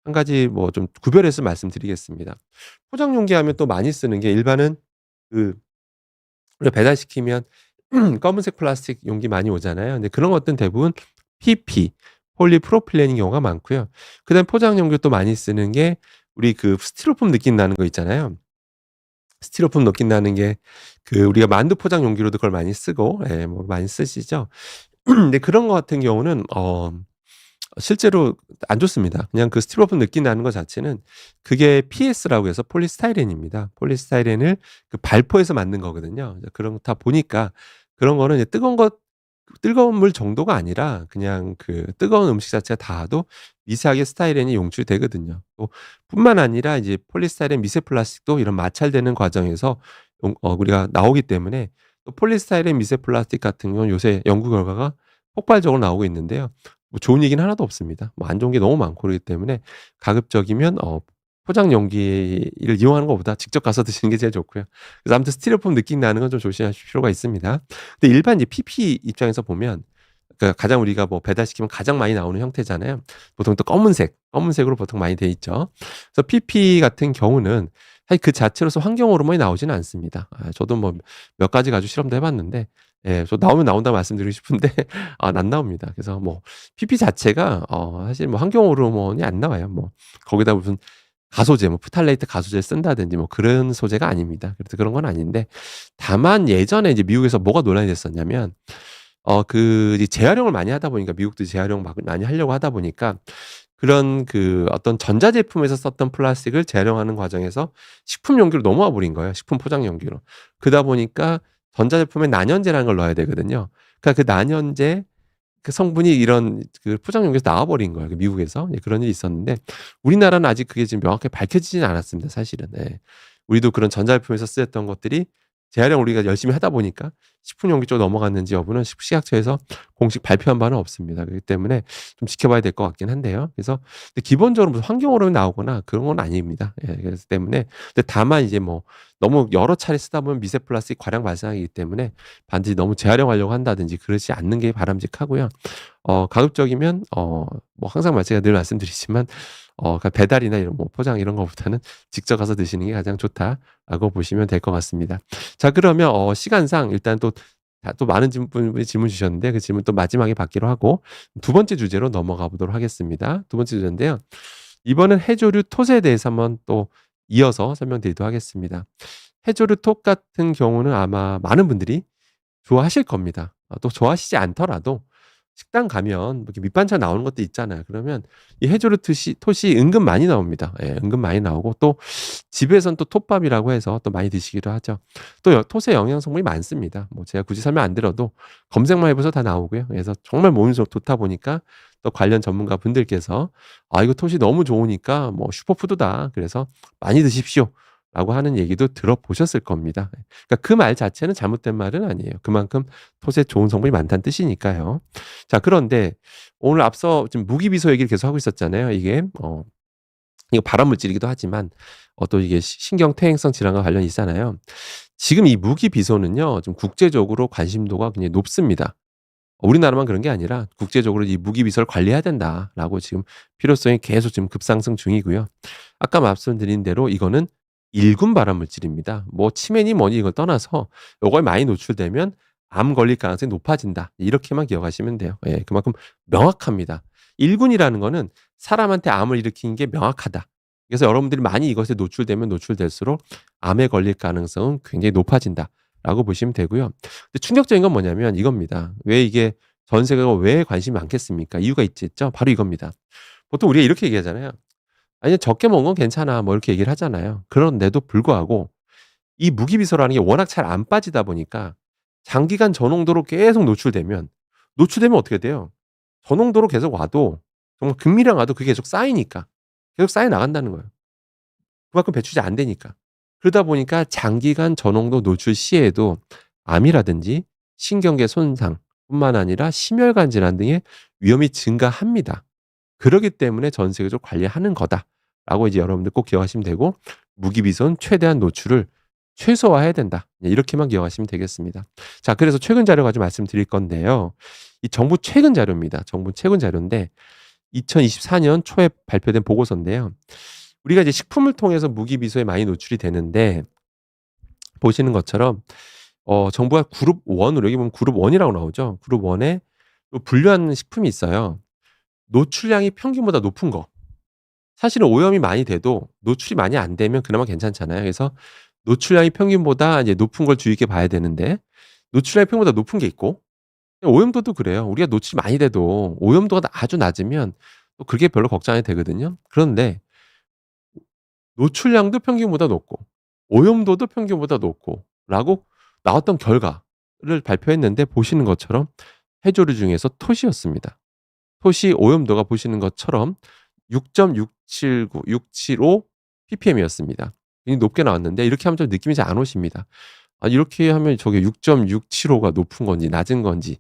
S1: 한 가지 뭐 좀 구별해서 말씀드리겠습니다. 포장 용기 하면 또 많이 쓰는 게 일반은 그 우리가 배달시키면 검은색 플라스틱 용기 많이 오잖아요. 근데 그런 것들은 대부분 PP, 폴리프로필렌인 경우가 많고요. 그다음에 포장 용기 또 많이 쓰는 게 우리 그 스티로폼 느낌 나는 거 있잖아요. 스티로폼 느낌 나는 게 우리가 만두 포장 용기로도 그걸 많이 쓰고 뭐 많이 쓰시죠. 근데 그런 거 같은 경우는 실제로 안 좋습니다. 그냥 그 스티로폼 느낌 나는 것 자체는 그게 PS라고 해서 폴리스타이렌입니다. 폴리스타이렌을 그 발포해서 만든 거거든요. 이제 그렇다 보니까 그런 거는 이제 뜨거운 물 정도가 아니라 그냥 그 뜨거운 음식 자체가 닿아도 미세하게 스타이렌이 용출되거든요. 또 뿐만 아니라 이제 폴리스타이렌 미세 플라스틱도 이런 마찰되는 과정에서 우리가 나오기 때문에 또 폴리스타이렌 미세 플라스틱 같은 경우는 요새 연구 결과가 폭발적으로 나오고 있는데요. 뭐 좋은 얘기는 하나도 없습니다. 뭐 안 좋은 게 너무 많고 그러기 때문에 가급적이면 포장 용기를 이용하는 것보다 직접 가서 드시는 게 제일 좋고요. 그래서 아무튼 스티로폼 느낌 나는 건 좀 조심하실 필요가 있습니다. 근데 일반 이제 PP 입장에서 보면 그러니까 가장 우리가 뭐 배달시키면 가장 많이 나오는 형태잖아요. 보통 또 검은색으로 보통 많이 돼 있죠. 그래서 PP 같은 경우는 사실 그 자체로서 환경 호르몬이 나오지는 않습니다. 저도 뭐 몇 가지 가지고 실험도 해 봤는데 저 나오면 나온다고 말씀드리고 싶은데 안 나옵니다. 그래서 뭐 PP 자체가 사실 뭐 환경 호르몬이 안 나와요. 뭐 거기다 무슨 가소제 뭐 프탈레이트 가소제를 쓴다든지 뭐 그런 소재가 아닙니다. 그래서 그런 건 아닌데 다만 예전에 이제 미국에서 뭐가 논란이 됐었냐면 이제 재활용을 많이 하다 보니까 미국도 재활용 막 많이 하려고 하다 보니까 그런 어떤 전자제품에서 썼던 플라스틱을 재활용하는 과정에서 식품 용기로 넘어와 버린 거예요, 식품 포장 용기로. 그러다 보니까 전자제품에 난연제라는 걸 넣어야 되거든요. 그러니까 그 난연제 그 성분이 이런 포장 용기에서 나와 버린 거예요, 그 미국에서. 예 그런 일이 있었는데 우리나라는 아직 그게 지금 명확하게 밝혀지지는 않았습니다, 사실은. 예. 우리도 그런 전자제품에서 쓰였던 것들이 재활용 우리가 열심히 하다 보니까 식품 용기 쪽으로 넘어갔는지 여부는 식약처에서 공식 발표한 바는 없습니다. 그렇기 때문에 좀 지켜봐야 될 것 같긴 한데요. 그래서 근데 기본적으로 무슨 환경 오염이 나오거나 그런 건 아닙니다. 예. 그래서 때문에 근데 다만 이제 뭐 너무 여러 차례 쓰다 보면 미세 플라스틱 과량 발생하기 때문에 반드시 너무 재활용하려고 한다든지 그러지 않는 게 바람직하고요. 가급적이면 뭐 항상 제가 늘 말씀드리지만 그러니까 배달이나 이런 뭐 포장 이런 것보다는 직접 가서 드시는 게 가장 좋다라고 보시면 될 것 같습니다. 자 그러면 시간상 일단 또 많은 분들이 질문 주셨는데 그 질문 또 마지막에 받기로 하고 두 번째 주제로 넘어가 보도록 하겠습니다. 두 번째 주제인데요. 이번엔 해조류 톳에 대해서 한번 또 이어서 설명드리도록 하겠습니다. 해조류 톳 같은 경우는 아마 많은 분들이 좋아하실 겁니다. 또 좋아하시지 않더라도 식당 가면 뭐 이렇게 밑반찬 나오는 것도 있잖아요. 그러면 이 해조류 톳이 은근 많이 나옵니다. 예 은근 많이 나오고 또 집에선 또 톳밥이라고 해서 또 많이 드시기도 하죠. 또 톳에 영양 성분이 많습니다. 뭐 제가 굳이 설명 안 드려도 검색만 해 보셔도 다 나오고요. 그래서 정말 몸이 좋다 보니까 또 관련 전문가 분들께서 "아 이거 톳이 너무 좋으니까 뭐 슈퍼푸드다. 그래서 많이 드십시오." 라고 하는 얘기도 들어보셨을 겁니다. 그러니까 그 말 자체는 잘못된 말은 아니에요. 그만큼 톳에 좋은 성분이 많다는 뜻이니까요. 자 그런데 오늘 앞서 지금 무기비소 얘기를 계속 하고 있었잖아요. 이거 발암 물질이기도 하지만 또 이게 신경 퇴행성 질환과 관련이 있잖아요. 지금 이 무기비소는요. 좀 국제적으로 관심도가 굉장히 높습니다. 우리나라만 그런 게 아니라 국제적으로 이 무기비소를 관리해야 된다라고 지금 필요성이 계속 지금 급상승 중이고요. 아까 말씀드린 대로 이거는 1군 발암 물질입니다. 뭐 치매니 뭐니 이걸 떠나서 요거에 많이 노출되면 암 걸릴 가능성이 높아진다. 이렇게만 기억하시면 돼요. 예. 그만큼 명확합니다. 1군이라는 거는 사람한테 암을 일으키는 게 명확하다. 그래서 여러분들이 많이 이것에 노출되면 노출될수록 암에 걸릴 가능성은 굉장히 높아진다라고 보시면 되고요. 근데 충격적인 건 뭐냐면 이겁니다. 왜 이게 전 세계가 왜 관심이 많겠습니까? 이유가 있겠죠. 바로 이겁니다. 보통 우리가 이렇게 얘기하잖아요. "아니 적게 먹은 건 괜찮아." 뭐 이렇게 얘기를 하잖아요. 그런데도 불구하고 이 무기비소라는 게 워낙 잘 안 빠지다 보니까 장기간 저농도로 계속 노출되면 어떻게 돼요? 저농도로 계속 와도 정말 금미랑 와도 그게 계속 쌓이니까. 계속 쌓여 나간다는 거예요. 그만큼 배출이 안 되니까. 그러다 보니까 장기간 저농도 노출 시에도 암이라든지 신경계 손상뿐만 아니라 심혈관 질환 등의 위험이 증가합니다. 그러기 때문에 전 세계적으로 관리하는 거다라고 이제 여러분들 꼭 기억하시면 되고 무기비손 최대한 노출을 최소화해야 된다. 네, 이렇게만 기억하시면 되겠습니다. 자, 그래서 최근 자료 가지고 말씀드릴 건데요. 이 정부 최근 자료입니다. 정부 최근 자료인데 2024년 초에 발표된 보고서인데요. 우리가 이제 식품을 통해서 무기비소에 많이 노출이 되는데 보시는 것처럼 정부가 그룹 1으로 여기 보면 그룹 1이라고 나오죠. 그룹 1에 또 분류하는 식품이 있어요. 노출량이 평균보다 높은 거. 사실은 오염이 많이 돼도 노출이 많이 안 되면 그나마 괜찮잖아요. 그래서 노출량이 평균보다 이제 높은 걸 주의 있게 봐야 되는데 노출량이 평균보다 높은 게 있고 오염도도 그래요. 우리가 노출이 많이 돼도 오염도가 아주 낮으면 또 그게 별로 걱정이 되거든요. 그런데 노출량도 평균보다 높고 오염도도 평균보다 높고라고 나왔던 결과를 발표했는데 보시는 것처럼 해조류 중에서 토시였습니다. 토시 오염도가 보시는 것처럼 6.679, 675 ppm이었습니다. 굉장히 높게 나왔는데 이렇게 하면 좀 느낌이 잘 안 오십니다. 아, 이렇게 하면 저게 6.675가 높은 건지 낮은 건지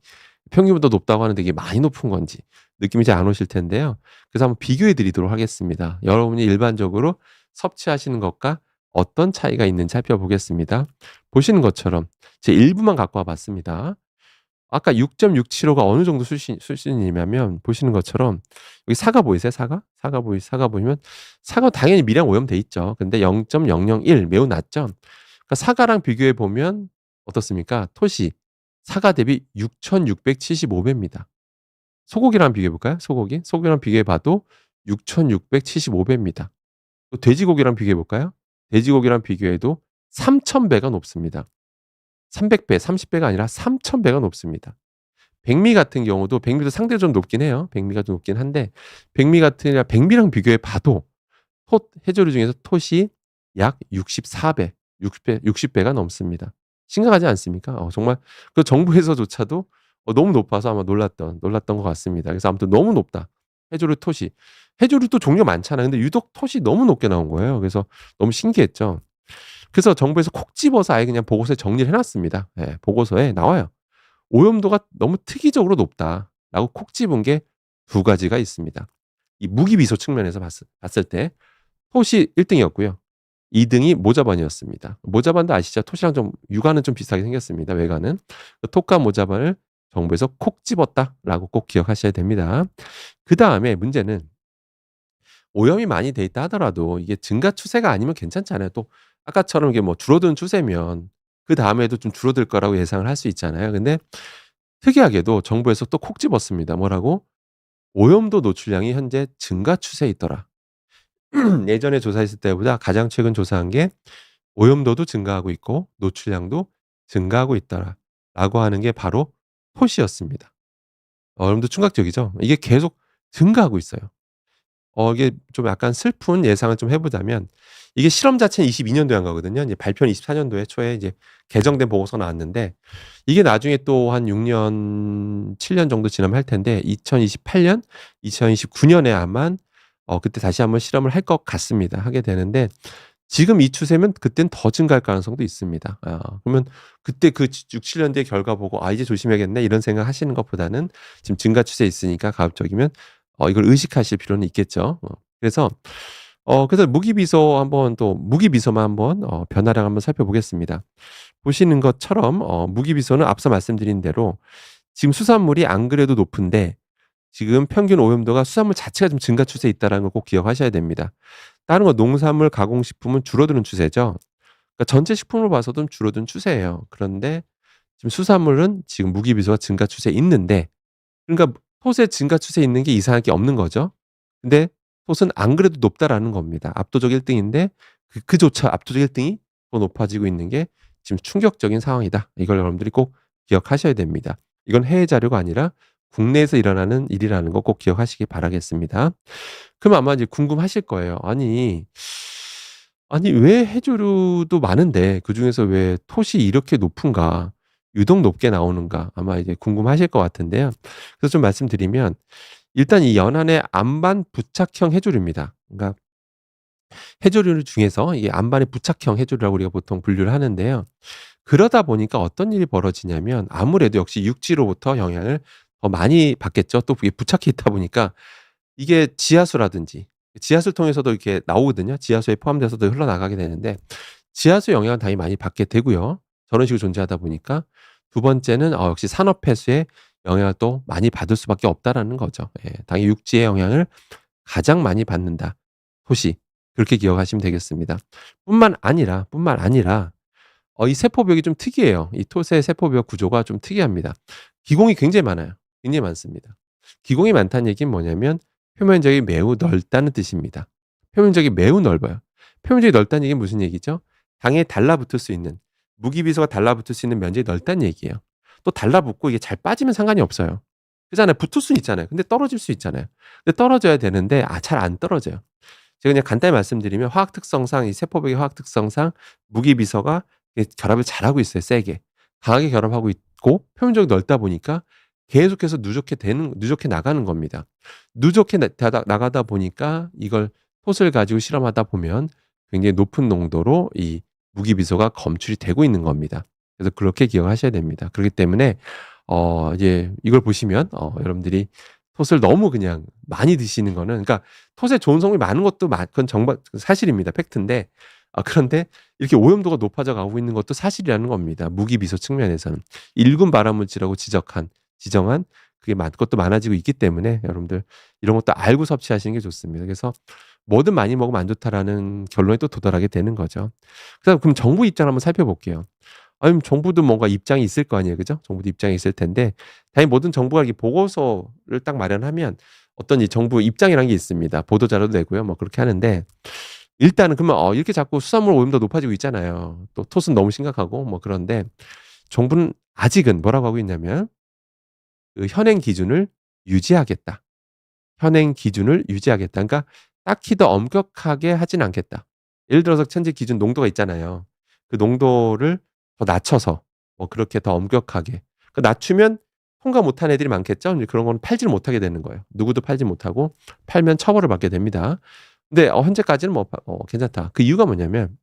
S1: 평균보다 높다고 하는데 이게 많이 높은 건지 느낌이 잘 안 오실 텐데요. 그래서 한번 비교해 드리도록 하겠습니다. 여러분이 일반적으로 섭취하시는 것과 어떤 차이가 있는지 살펴보겠습니다. 보시는 것처럼 제 일부만 갖고 와 봤습니다. 아까 6.675가 어느 정도 수준이냐면 보시는 것처럼 여기 사과 보이세요? 사과? 사과 보이면 사과 당연히 미량 오염돼 있죠. 근데 0.001 매우 낮죠. 그러니까 사과랑 비교해 보면 어떻습니까? 토시 사과 대비 6,675배입니다. 소고기랑 비교해 볼까요? 소고기랑 비교해 봐도 6,675배입니다. 또 돼지고기랑 비교해 볼까요? 돼지고기랑 비교해도 3,000배가 높습니다. 300배, 30배가 아니라 3,000배가 높습니다. 백미 같은 경우도 백미도 상대적으로 좀 높긴 해요. 백미가 좀 높긴 한데 백미랑 비교해 봐도 해조류 중에서 톳이 약 64배, 60배가 넘습니다. 심각하지 않습니까? 정말 그 정부에서조차도 너무 높아서 아마 놀랐던 것 같습니다. 그래서 아무튼 너무 높다. 해조류 톳이. 해조류도 종류가 많잖아요. 근데 유독 톳이 너무 높게 나온 거예요. 그래서 너무 신기했죠. 그래서 정부에서 콕 집어서 아예 그냥 보고서에 정리를 해 놨습니다. 예, 보고서에 나와요. "오염도가 너무 특이적으로 높다."라고 콕 집은 게 두 가지가 있습니다. 이 무기비소 측면에서 봤을 때 톳이 1 등이었고요. 2 등이 모자반이었습니다. 모자반도 아시죠? 톳이랑 좀 육안은 좀 비슷하게 생겼습니다, 외관은. 그 톳과 모자반을 정부에서 콕 집었다라고 꼭 기억하셔야 됩니다. 그다음에 문제는 오염이 많이 돼 있다 하더라도 이게 증가 추세가 아니면 괜찮잖아요. 또 아까처럼 이게 뭐 줄어드는 추세면 그다음에도 좀 줄어들 거라고 예상을 할 수 있잖아요. 근데 특이하게도 정부에서 또 콕 집었습니다. 뭐라고? "오염도 노출량이 현재 증가 추세에 있더라." 예전에 조사했을 때보다 가장 최근 조사한 게 "오염도도 증가하고 있고 노출량도 증가하고 있더라."라고 하는 게 바로 토시였습니다. 여러분들 충격적이죠? 이게 계속 증가하고 있어요. 이게 좀 약간 슬픈 예상을 좀 해 보자면 이게 실험 자체는 22 년도에 한 거거든요. 이제 발표는 24 년도에 초에 이제 개정된 보고서 나왔는데 이게 나중에 또 한 6 년, 7년 정도 지나면 할 텐데 2028 년, 2029 년에 아마 그때 다시 한번 실험을 할 것 같습니다. 하게 되는데 지금 이 추세면 그땐 더 증가할 가능성도 있습니다. 그러면 그때 그 6-7 년 뒤의 결과 보고 '아 이제 조심해야겠네.' 이런 생각하시는 것보다는 지금 증가 추세에 있으니까 가급적이면 이걸 의식하실 필요는 있겠죠. 그래서 무기비소만 한번 변화량 한번 살펴보겠습니다. 보시는 것처럼 무기비소는 앞서 말씀드린 대로 지금 수산물이 안 그래도 높은데 지금 평균 오염도가 수산물 자체가 좀 증가 추세에 있다라는 걸 꼭 기억하셔야 됩니다. 다른 건 농산물, 가공식품은 줄어드는 추세죠. 그러니까 전체 식품으로 봐서도 줄어든 추세예요. 그런데 지금 수산물은 지금 무기비소가 증가 추세에 있는데 그러니까 톳의 증가 추세에 있는 게 이상할 게 없는 거죠. 근데 톳은 안 그래도 높다라는 겁니다. 압도적 1 등인데 그조차 압도적 1 등이 더 높아지고 있는 게 지금 충격적인 상황이다. 이걸 여러분들이 꼭 기억하셔야 됩니다. 이건 해외 자료가 아니라 국내에서 일어나는 일이라는 거 꼭 기억하시기 바라겠습니다. 그럼 아마 이제 궁금하실 거예요. 아니 왜 해조류도 많은데 그중에서 왜 톳이 이렇게 높은가? 유독 높게 나오는가? 아마 이제 궁금하실 것 같은데요. 그래서 좀 말씀드리면 일단 이 연안의 안반 부착형 해조류입니다. 그러니까 해조류 중에서 이 안반의 부착형 해조류라고 우리가 보통 분류를 하는데요. 그러다 보니까 어떤 일이 벌어지냐면 아무래도 역시 육지로부터 영향을 더 많이 받겠죠. 또 그게 부착해 있다 보니까 이게 지하수라든지 지하수를 통해서도 이렇게 나오거든요. 지하수에 포함돼서도 흘러나가게 되는데 지하수 영향을 당연히 많이 받게 되고요. 저런 식으로 존재하다 보니까 두 번째는 역시 산업 폐수의 영향을 또 많이 받을 수밖에 없다라는 거죠. 예. 당연히 육지의 영향을 가장 많이 받는다. 토시. 그렇게 기억하시면 되겠습니다. 뿐만 아니라 이 세포벽이 좀 특이해요. 이 톳의 세포벽 구조가 좀 특이합니다. 기공이 굉장히 많아요. 굉장히 많습니다. 기공이 많다는 얘기는 뭐냐면 표면적이 매우 넓다는 뜻입니다. 표면적이 매우 넓어요. 표면적이 넓다는 얘기는 무슨 얘기죠? 당에 달라붙을 수 있는 무기비소가 달라붙을 수 있는 면적이 넓다는 얘기예요. 또 달라붙고 이게 잘 빠지면 상관이 없어요. 그잖아요. 붙을 수는 있잖아요. 근데 떨어질 수 있잖아요. 근데 떨어져야 되는데 잘 안 떨어져요. 제가 그냥 간단히 말씀드리면 화학 특성상 이 세포벽의 화학 특성상 무기비서가 결합을 잘하고 있어요, 세게. 강하게 결합하고 있고 표면적이 넓다 보니까 계속해서 누적해 나가는 겁니다. 누적해 나가다 보니까 이걸 톳을 가지고 실험하다 보면 굉장히 높은 농도로 이 무기비소가 검출이 되고 있는 겁니다. 그래서 그렇게 기억하셔야 됩니다. 그렇기 때문에 이제 이걸 보시면 여러분들이 톳을 너무 그냥 많이 드시는 거는 그러니까 톳에 좋은 성분이 많은 것도 그건 정말 사실입니다. 팩트인데 그런데 이렇게 오염도가 높아져 가고 있는 것도 사실이라는 겁니다. 무기비소 측면에서는. 1군 발암물질이라고 지정한 그게 것도 많아지고 있기 때문에 여러분들 이런 것도 알고 섭취하시는 게 좋습니다. 그래서 뭐든 많이 먹으면 안 좋다라는 결론에 또 도달하게 되는 거죠. 그럼 정부 입장을 한번 살펴볼게요. 아니 정부도 뭔가 입장이 있을 거 아니에요. 그죠? 정부도 입장이 있을 텐데 당연히 모든 정부가 이렇게 보고서를 딱 마련하면 어떤 이 정부 입장이라는 게 있습니다. 보도 자료도 내고요. 뭐 그렇게 하는데 일단은 그러면 이렇게 자꾸 수산물 오염도 높아지고 있잖아요. 또 톳은 너무 심각하고 뭐 그런데 정부는 아직은 뭐라고 하고 있냐면 그 현행 기준을 유지하겠다. 현행 기준을 유지하겠다. 그러니까 딱히 더 엄격하게 하진 않겠다. 예를 들어서 현재 기준 농도가 있잖아요. 그 농도를 더 낮춰서 뭐 그렇게 더 엄격하게. 낮추면 통과 못한 애들이 많겠죠. 이제 그런 건 팔지를 못하게 되는 거예요. 누구도 팔지 못하고 팔면 처벌을 받게 됩니다. 근데 현재까지는 괜찮다. 그 이유가 뭐냐면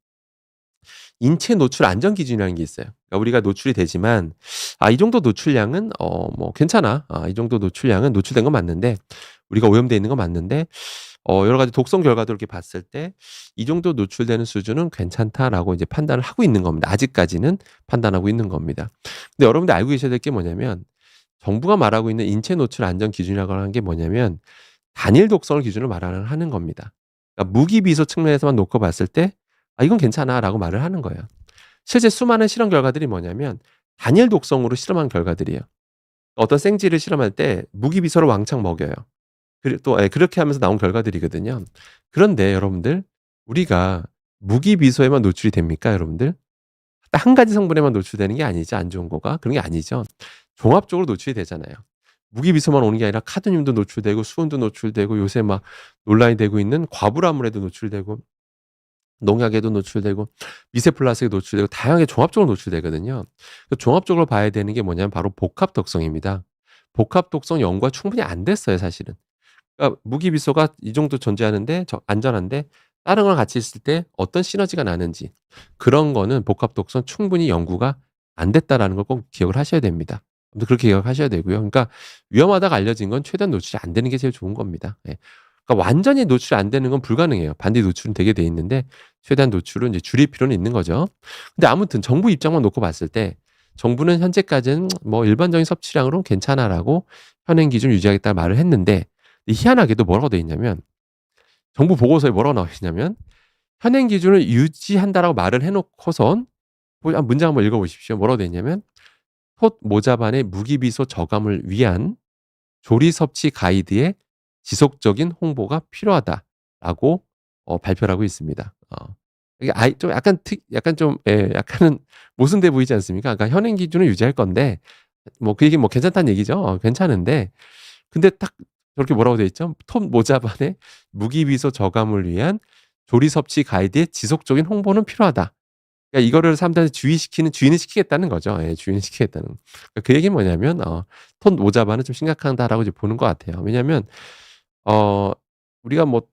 S1: 인체 노출 안전 기준이라는 게 있어요. 그러니까 우리가 노출이 되지만 이 정도 노출량은 뭐 괜찮아. 이 정도 노출량은 노출된 건 맞는데 우리가 오염돼 있는 건 맞는데 여러 가지 독성 결과도 이렇게 봤을 때 이 정도 노출되는 수준은 괜찮다라고 이제 판단을 하고 있는 겁니다. 아직까지는 판단하고 있는 겁니다. 근데 여러분들 알고 계셔야 될 게 뭐냐면 정부가 말하고 있는 인체 노출 안전 기준이라고 하는 게 뭐냐면 단일 독성을 기준으로 하는 겁니다. 그러니까 무기비소 측면에서만 놓고 봤을 때 이건 괜찮아라고 말을 하는 거예요. 실제 수많은 실험 결과들이 뭐냐면 단일 독성으로 실험한 결과들이에요. 어떤 생쥐를 실험할 때 무기비소를 왕창 먹여요. 또 그렇게 하면서 나온 결과들이거든요. 그런데 여러분들 우리가 무기비소에만 노출이 됩니까, 여러분들? 딱 한 가지 성분에만 노출되는 게 아니죠, 안 좋은 거가. 그런 게 아니죠. 종합적으로 노출이 되잖아요. 무기비소만 오는 게 아니라 카드뮴도 노출되고 수은도 노출되고 요새 막 논란이 되고 있는 과불암물에도 노출되고 농약에도 노출되고 미세 플라스틱에 노출되고 다양하게 종합적으로 노출되거든요. 종합적으로 봐야 되는 게 뭐냐면 바로 복합 독성입니다. 복합 독성 연구가 충분히 안 됐어요, 사실은. 그러니까 무기비소가 이 정도 존재하는데 안전한데 다른 거랑 같이 있을 때 어떤 시너지가 나는지 그런 거는 복합 독성 충분히 연구가 안 됐다라는 걸 꼭 기억을 하셔야 됩니다. 아무튼 그렇게 기억하셔야 되고요. 그러니까 위험하다고 알려진 건 최대한 노출이 안 되는 게 제일 좋은 겁니다. 예. 그러니까 완전히 노출이 안 되는 건 불가능해요. 반드시 노출은 되게 돼 있는데 최대한 노출은 이제 줄일 필요는 있는 거죠. 근데 아무튼 정부 입장만 놓고 봤을 때 정부는 현재까지는 뭐 일반적인 섭취량으로 괜찮아라고 현행 기준 유지하겠다 말을 했는데 희한하게도 뭐라고 돼 있냐면 정부 보고서에 뭐라고 나와 있냐면 현행 기준을 유지한다라고 말을 해놓고선 문장 한번 읽어보십시오. 뭐라고 돼 있냐면 톳 모자반의 무기비소 저감을 위한 조리 섭취 가이드의 지속적인 홍보가 필요하다. 라고 발표를 하고 있습니다. 이게 좀 약간 약간 좀 예 약간은 모순돼 보이지 않습니까? 그러니까 현행 기준을 유지할 건데 뭐 그 얘기는 뭐 괜찮다는 얘기죠. 괜찮은데 근데 딱 저렇게 뭐라고 되어 있죠? 톱 모자반에 무기비소 저감을 위한 조리 섭취 가이드의 지속적인 홍보는 필요하다. 그러니까 이거를 사람들한테 주의는 시키겠다는 거죠. 예 주의는 시키겠다는. 그러니까 그 얘기는 뭐냐면 톱 모자반은 좀 심각하다라고 이제 보는 것 같아요. 왜냐하면 어 우리가 뭐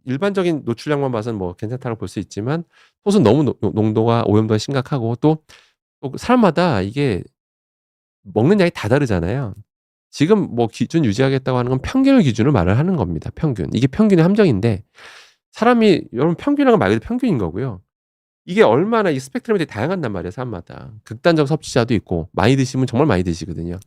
S1: 일반적인 노출량만 봐서는 뭐 괜찮다고 볼 수 있지만 톳은 너무 농도가 오염도가 심각하고 또 사람마다 이게 먹는 양이 다 다르잖아요. 지금 뭐 기준 유지하겠다고 하는 건 평균을 기준으로 말을 하는 겁니다, 평균. 이게 평균의 함정인데 사람이 여러분 평균이라는 건 말 그대로 평균인 거고요. 이게 얼마나 이 스펙트럼이 되게 다양하단 말이에요, 사람마다. 극단적 섭취자도 있고 많이 드시면 정말 많이 드시거든요.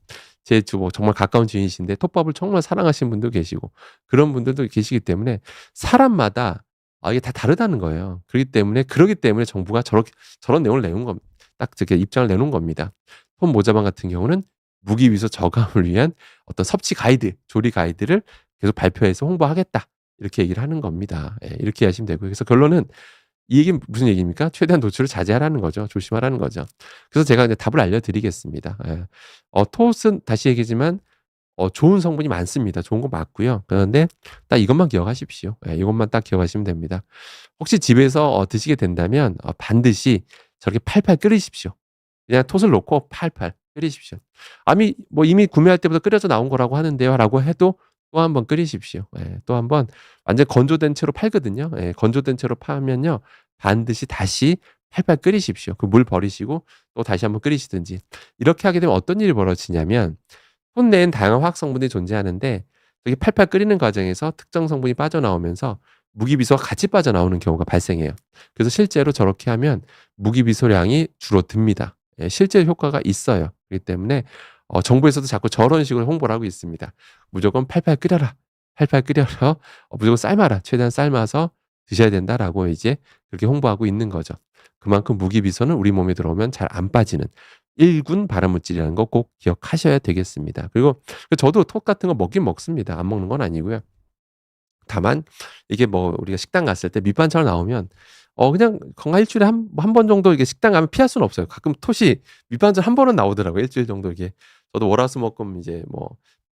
S1: 제 뭐 정말 가까운 지인이신데 톱밥을 정말 사랑하시는 분도 계시고 그런 분들도 계시기 때문에 사람마다 이게 다 다르다는 거예요. 그러기 때문에 정부가 저런 내용을 내놓은 겁니다. 딱 이렇게 입장을 내놓은 겁니다. 톱 모자반 같은 경우는 무기위소 저감을 위한 어떤 섭취 가이드, 조리 가이드를 계속 발표해서 홍보하겠다. 이렇게 얘기를 하는 겁니다. 예, 이렇게 이해하시면 되고요. 그래서 결론은 이 얘기는 무슨 얘기입니까? 최대한 노출을 자제하라는 거죠. 조심하라는 거죠. 그래서 제가 이제 답을 알려드리겠습니다. 예. 톳은 다시 얘기지만 좋은 성분이 많습니다. 좋은 거 맞고요. 그런데 딱 이것만 기억하십시오. 예, 이것만 딱 기억하시면 됩니다. 혹시 집에서 드시게 된다면 반드시 저렇게 팔팔 끓이십시오. 그냥 톳을 놓고 팔팔 끓이십시오. 뭐 이미 구매할 때부터 끓여져 나온 거라고 하는데요라고 해도 또 한번 끓이십시오. 예. 또 한번 완전 건조된 채로 팔거든요. 예. 건조된 채로 팔면요. 반드시 다시 팔팔 끓이십시오. 그 물 버리시고 또 다시 한번 끓이시든지. 이렇게 하게 되면 어떤 일이 벌어지냐면 톤 내엔 다양한 화학 성분이 존재하는데 저기 팔팔 끓이는 과정에서 특정 성분이 빠져나오면서 무기비소가 같이 빠져나오는 경우가 발생해요. 그래서 실제로 저렇게 하면 무기비소량이 줄어듭니다. 예, 실제 효과가 있어요. 그렇기 때문에 정부에서도 자꾸 저런 식으로 홍보를 하고 있습니다. "무조건 팔팔 끓여라. 팔팔 끓여서 무조건 삶아라. 최대한 삶아서 드셔야 된다."라고 이제 그렇게 홍보하고 있는 거죠. 그만큼 무기비소는 우리 몸에 들어오면 잘 안 빠지는 1군 발암물질이라는 거 꼭 기억하셔야 되겠습니다. 그리고 저도 톡 같은 거 먹긴 먹습니다. 안 먹는 건 아니고요. 다만 이게 뭐 우리가 식당 갔을 때 밑반찬으로 나오면 그냥 건강 일 주일에 한 번 정도 이게 식당 가면 피할 수는 없어요. 가끔 톳이 밑반찬 한 번은 나오더라고요. 일 주일 정도 이게 저도 월화수목금 이제 뭐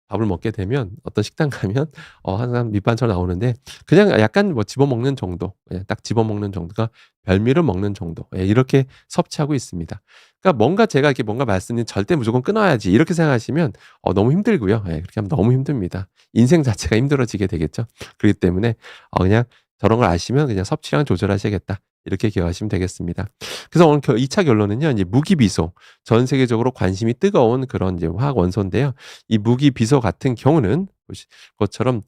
S1: 밥을 먹게 되면 어떤 식당 가면 항상 밑반찬으로 나오는데 그냥 약간 뭐 집어 먹는 정도, 예 딱 집어 먹는 정도가 별미를 먹는 정도, 예 이렇게 섭취하고 있습니다. 그러니까 뭔가 제가 이렇게 뭔가 말씀드린 '절대 무조건 끊어야지.' 이렇게 생각하시면 너무 힘들고요. 예 그렇게 하면 너무 힘듭니다. 인생 자체가 힘들어지게 되겠죠. 그렇기 때문에 그냥 저런 걸 아시면 그냥 '섭취량 조절하셔야겠다.' 이렇게 기억하시면 되겠습니다. 그래서 오늘 2 차 결론은요. 인제 무기비소 전 세계적으로 관심이 뜨거운 그런 이제 화학 원소인데요. 이 무기비소 같은 경우는 보신 것처럼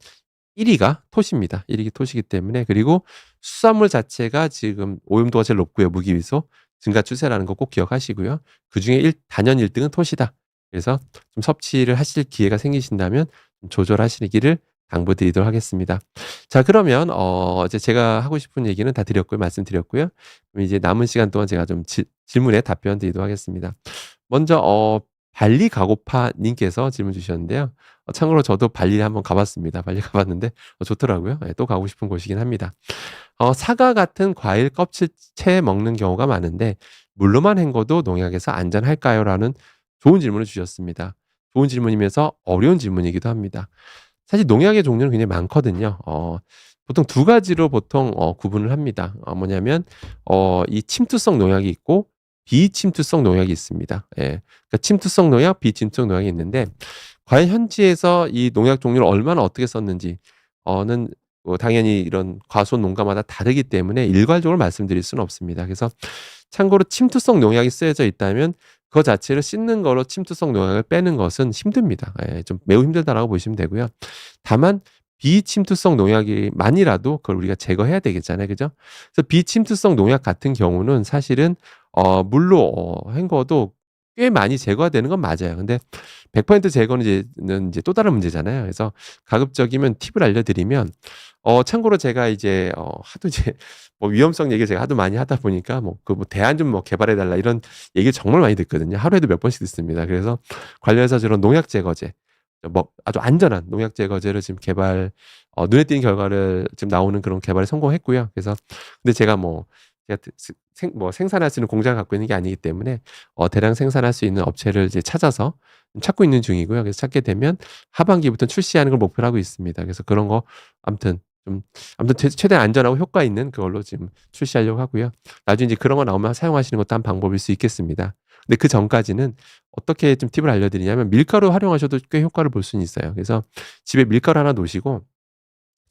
S1: 1 위가 톳입니다. 1 위가 톳이기 때문에 그리고 수산물 자체가 지금 오염도가 제일 높고요. 무기비소 증가 추세라는 거 꼭 기억하시고요. 그중에 단연 1 등은 톳이다. 그래서 좀 섭취를 하실 기회가 생기신다면 좀 조절하시기를 당부드리도록 하겠습니다. 자 그러면 이제 제가 하고 싶은 얘기는 다 드렸고요. 말씀드렸고요. 그럼 이제 남은 시간 동안 제가 좀 질문에 답변 드리도록 하겠습니다. 먼저 발리 가고파 님께서 질문 주셨는데요. 참고로 저도 발리에 한번 가 봤습니다. 발리 가 봤는데 좋더라고요. 예 또 가고 싶은 곳이긴 합니다. "사과 같은 과일 껍질째 먹는 경우가 많은데 물로만 헹궈도 농약에서 안전할까요?"라는 좋은 질문을 주셨습니다. 좋은 질문이면서 어려운 질문이기도 합니다. 사실 농약의 종류는 굉장히 많거든요. 보통 두 가지로 보통 구분을 합니다. 뭐냐면 이 침투성 농약이 있고 비침투성 농약이 있습니다. 예. 그러니까 침투성 농약, 비침투성 농약이 있는데 과연 현지에서 이 농약 종류를 얼마나 어떻게 썼는지 는 당연히 이런 과수원 농가마다 다르기 때문에 일괄적으로 말씀드릴 수는 없습니다. 그래서 참고로 침투성 농약이 쓰여져 있다면 그거 자체를 씻는 거로 침투성 농약을 빼는 것은 힘듭니다. 예. 좀 매우 힘들다라고 보시면 되고요. 다만 비침투성 농약이만이라도 그걸 우리가 제거해야 되겠잖아요. 그죠? 그래서 비침투성 농약 같은 경우는 사실은 물로 헹궈도 꽤 많이 제거가 되는 건 맞아요. 근데 100% 제거는 이제 또 다른 문제잖아요. 그래서 가급적이면 팁을 알려드리면 참고로 제가 이제 하도 이제 뭐 위험성 얘기를 제가 하도 많이 하다 보니까 대안 좀 개발해 달라 이런 얘기를 정말 많이 듣거든요. 하루에도 몇 번씩 듣습니다. 그래서 관련해서 저런 농약 제거제 뭐 아주 안전한 농약 제거제를 지금 개발 눈에 띄는 결과를 지금 나오는 그런 개발에 성공했고요. 그래서 근데 제가 뭐 제가 생산할 수 있는 공장을 갖고 있는 게 아니기 때문에 대량 생산할 수 있는 업체를 이제 찾아서 찾고 있는 중이고요. 그래서 찾게 되면 하반기부터 출시하는 걸 목표로 하고 있습니다. 그래서 그런 거 아무튼 좀 아무튼 최대한 안전하고 효과 있는 그걸로 지금 출시하려고 하고요. 나중에 이제 그런 거 나오면 사용하시는 것도 한 방법일 수 있겠습니다. 근데 그전까지는 어떻게 좀 팁을 알려드리냐면 밀가루 활용하셔도 꽤 효과를 볼 수는 있어요. 그래서 집에 밀가루 하나 놓으시고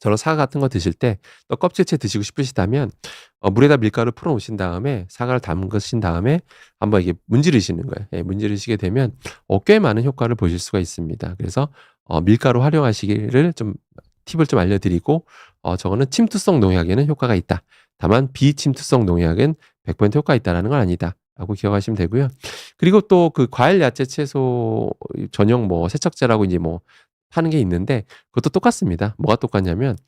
S1: 저런 사과 같은 거 드실 때 또 껍질째 드시고 싶으시다면 물에다 밀가루 풀어 놓으신 다음에 사과를 담그신 다음에 한번 이게 문지르시는 거예요. 예, 문지르시게 되면 꽤 많은 효과를 보실 수가 있습니다. 그래서 밀가루 활용하시기를 좀 팁을 좀 알려드리고 저거는 침투성 농약에는 효과가 있다. 다만 비침투성 농약은 100% 효과가 있다라는 건 아니다.라고 기억하시면 되고요. 그리고 또 그 과일, 야채, 채소 전용 뭐 세척제라고 이제 뭐 파는 게 있는데 그것도 똑같습니다. 뭐가 똑같냐면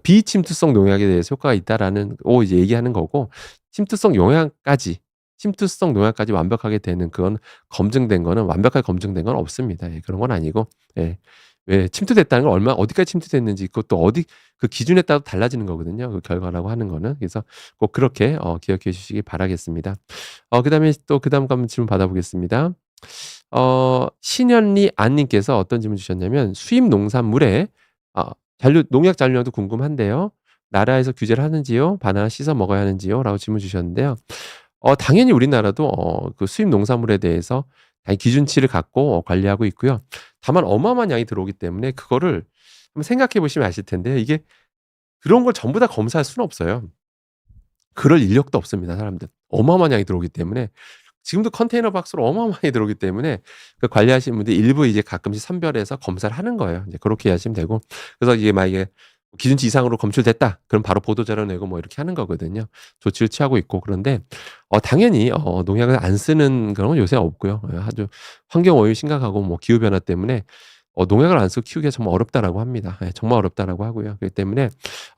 S1: 비침투성 농약에 대해서 효과가 있다라는 이제 얘기하는 거고 침투성 농약까지 완벽하게 되는 그건 검증된 거는 완벽하게 검증된 건 없습니다. 예, 그런 건 아니고 예. 왜 침투됐다는 건 어디까지 침투됐는지 그것도 그 기준에 따라 달라지는 거거든요. 그 결과라고 하는 거는. 그래서 꼭 그렇게 기억해 주시기 바라겠습니다. 그다음에 또 그다음 거 한번 질문 받아보겠습니다. 신현리 안 님께서 어떤 질문 주셨냐면 수입 농산물에 농약 잔류량도 궁금한데요. 나라에서 규제를 하는지요? 바나나 씻어 먹어야 하는지요? 라고 질문 주셨는데요. 당연히 우리나라도 그 수입 농산물에 대해서 당연히 기준치를 갖고 관리하고 있고요. 다만 어마어마한 양이 들어오기 때문에 그거를 한번 생각해 보시면 아실 텐데요. 이게 그런 걸 전부 다 검사할 수는 없어요. 그럴 인력도 없습니다, 사람들. 어마어마한 양이 들어오기 때문에 지금도 컨테이너 박스로 어마어마하게 들어오기 때문에 그 관리하시는 분들이 일부 이제 가끔씩 선별해서 검사를 하는 거예요. 이제 그렇게 이해하시면 되고. 그래서 이게 만약에 기준치 이상으로 검출됐다. 그럼 바로 보도자료 내고 뭐 이렇게 하는 거거든요. 조치를 취하고 있고. 그런데 당연히 농약을 안 쓰는 그런 건 요새 없고요. 아주 환경 오염이 심각하고 뭐 기후 변화 때문에 농약을 안 쓰고 키우기가 정말 어렵다라고 합니다. 예, 정말 어렵다라고 하고요. 그렇기 때문에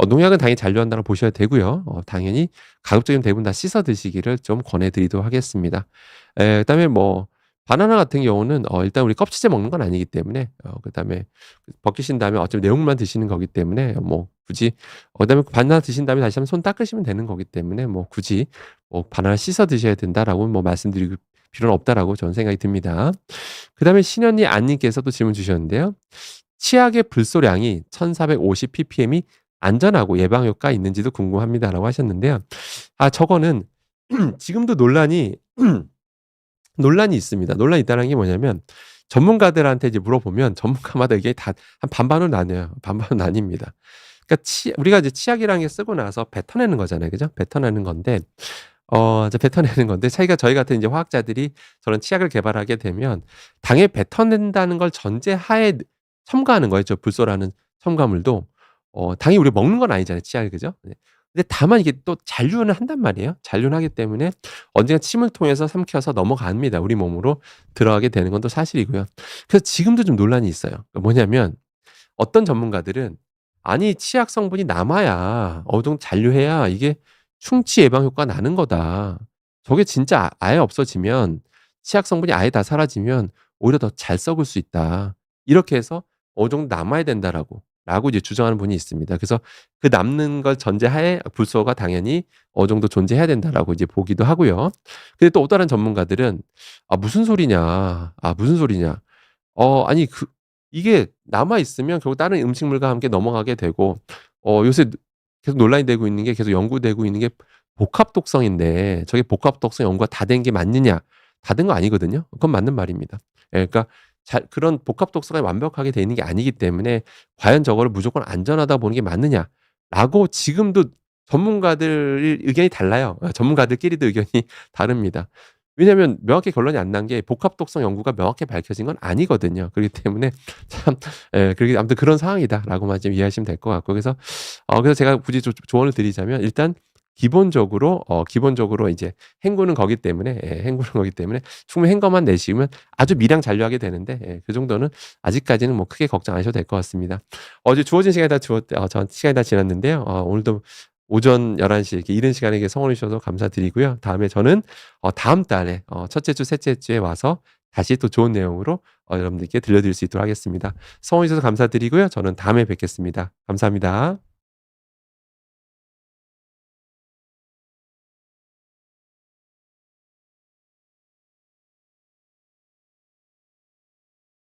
S1: 농약은 당연히 잔류한다고 보셔야 되고요. 당연히 가급적이면 대부분 다 씻어 드시기를 좀 권해 드리도록 하겠습니다. 그다음에 뭐 바나나 같은 경우는 일단 우리 껍질째 먹는 건 아니기 때문에 그다음에 벗기신 다음에 어차피 내용물만 드시는 거기 때문에 뭐 굳이 그다음에 바나나 드신 다음에 다시 한번 손 닦으시면 되는 거기 때문에 뭐 굳이 바나나 씻어 드셔야 된다라고 뭐 말씀드릴 필요는 없다라고 저는 생각이 듭니다. 그다음에 신현리 안 님께서도 질문 주셨는데요. 치약의 불소량이 1450 ppm이 안전하고 예방 효과 있는지도 궁금합니다라고 하셨는데요. 저거는 지금도 논란이 있습니다. 논란이 있다는 게 뭐냐면 전문가들한테 이제 물어보면 전문가마다 이게 다 한 반반으로 나뉘어요. 반반으로 나뉩니다. 그러니까 우리가 이제 치약이라는 게 쓰고 나서 뱉어내는 거잖아요. 그죠? 뱉어내는 건데 이제 뱉어내는 건데 저희 같은 이제 화학자들이 저런 치약을 개발하게 되면 당연히 뱉어낸다는 걸 전제하에 첨가하는 거예요. 저 불소라는 첨가물도. 당연히 우리가 먹는 건 아니잖아요, 치약이. 그죠? 네. 근데 다만 이게 또 잔류는 한단 말이에요. 잔류는 하기 때문에 언젠가 침을 통해서 삼켜서 넘어갑니다. 우리 몸으로 들어가게 되는 건 또 사실이고요. 그래서 지금도 좀 논란이 있어요. 뭐냐면 어떤 전문가들은 아니 치약 성분이 남아야 어느 정도 잔류해야 이게 충치 예방 효과가 나는 거다. 저게 진짜 아예 없어지면 치약 성분이 아예 다 사라지면 오히려 더 잘 썩을 수 있다. 이렇게 해서 어느 정도 남아야 된다라고 이제 주장하는 분이 있습니다. 그래서 그 남는 걸 전제하에 불소가 당연히 어느 정도 존재해야 된다라고 이제 보기도 하고요. 근데 또 다른 전문가들은 무슨 소리냐. 무슨 소리냐. 아니 이게 남아 있으면 결국 다른 음식물과 함께 넘어가게 되고 요새 계속 논란이 되고 있는 게 계속 연구되고 있는 게 복합 독성인데 저게 복합 독성 연구가 다 된 게 맞느냐? 다 된 거 아니거든요. 그건 맞는 말입니다. 예, 그러니까 그런 복합 독성이 완벽하게 돼 있는 게 아니기 때문에 과연 저거를 무조건 안전하다 보는 게 맞느냐라고 지금도 전문가들 의견이 달라요. 전문가들끼리도 의견이 다릅니다. 왜냐하면 명확히 결론이 안 난 게 복합 독성 연구가 명확히 밝혀진 건 아니거든요. 그렇기 때문에 참 그렇게 아무튼 그런 상황이다라고만 좀 이해하시면 될 것 같고 그래서 제가 굳이 조언을 드리자면 일단 기본적으로 이제 헹구는 거기 때문에 헹구는 거기 때문에 충분히 헹궈만 내시면 아주 미량 잔류하게 되는데 그 정도는 아직까지는 뭐 크게 걱정 안 하셔도 될 것 같습니다. 어제 주어진 시간이 시간이 다 지났는데요. 오늘도 오전 11시 이렇게 이른 시간에 성원해 주셔서 감사드리고요. 다음에 저는 다음 달에 첫째 주, 셋째 주에 와서 다시 또 좋은 내용으로 여러분들께 들려드릴 수 있도록 하겠습니다. 성원해 주셔서 감사드리고요. 저는 다음에 뵙겠습니다. 감사합니다.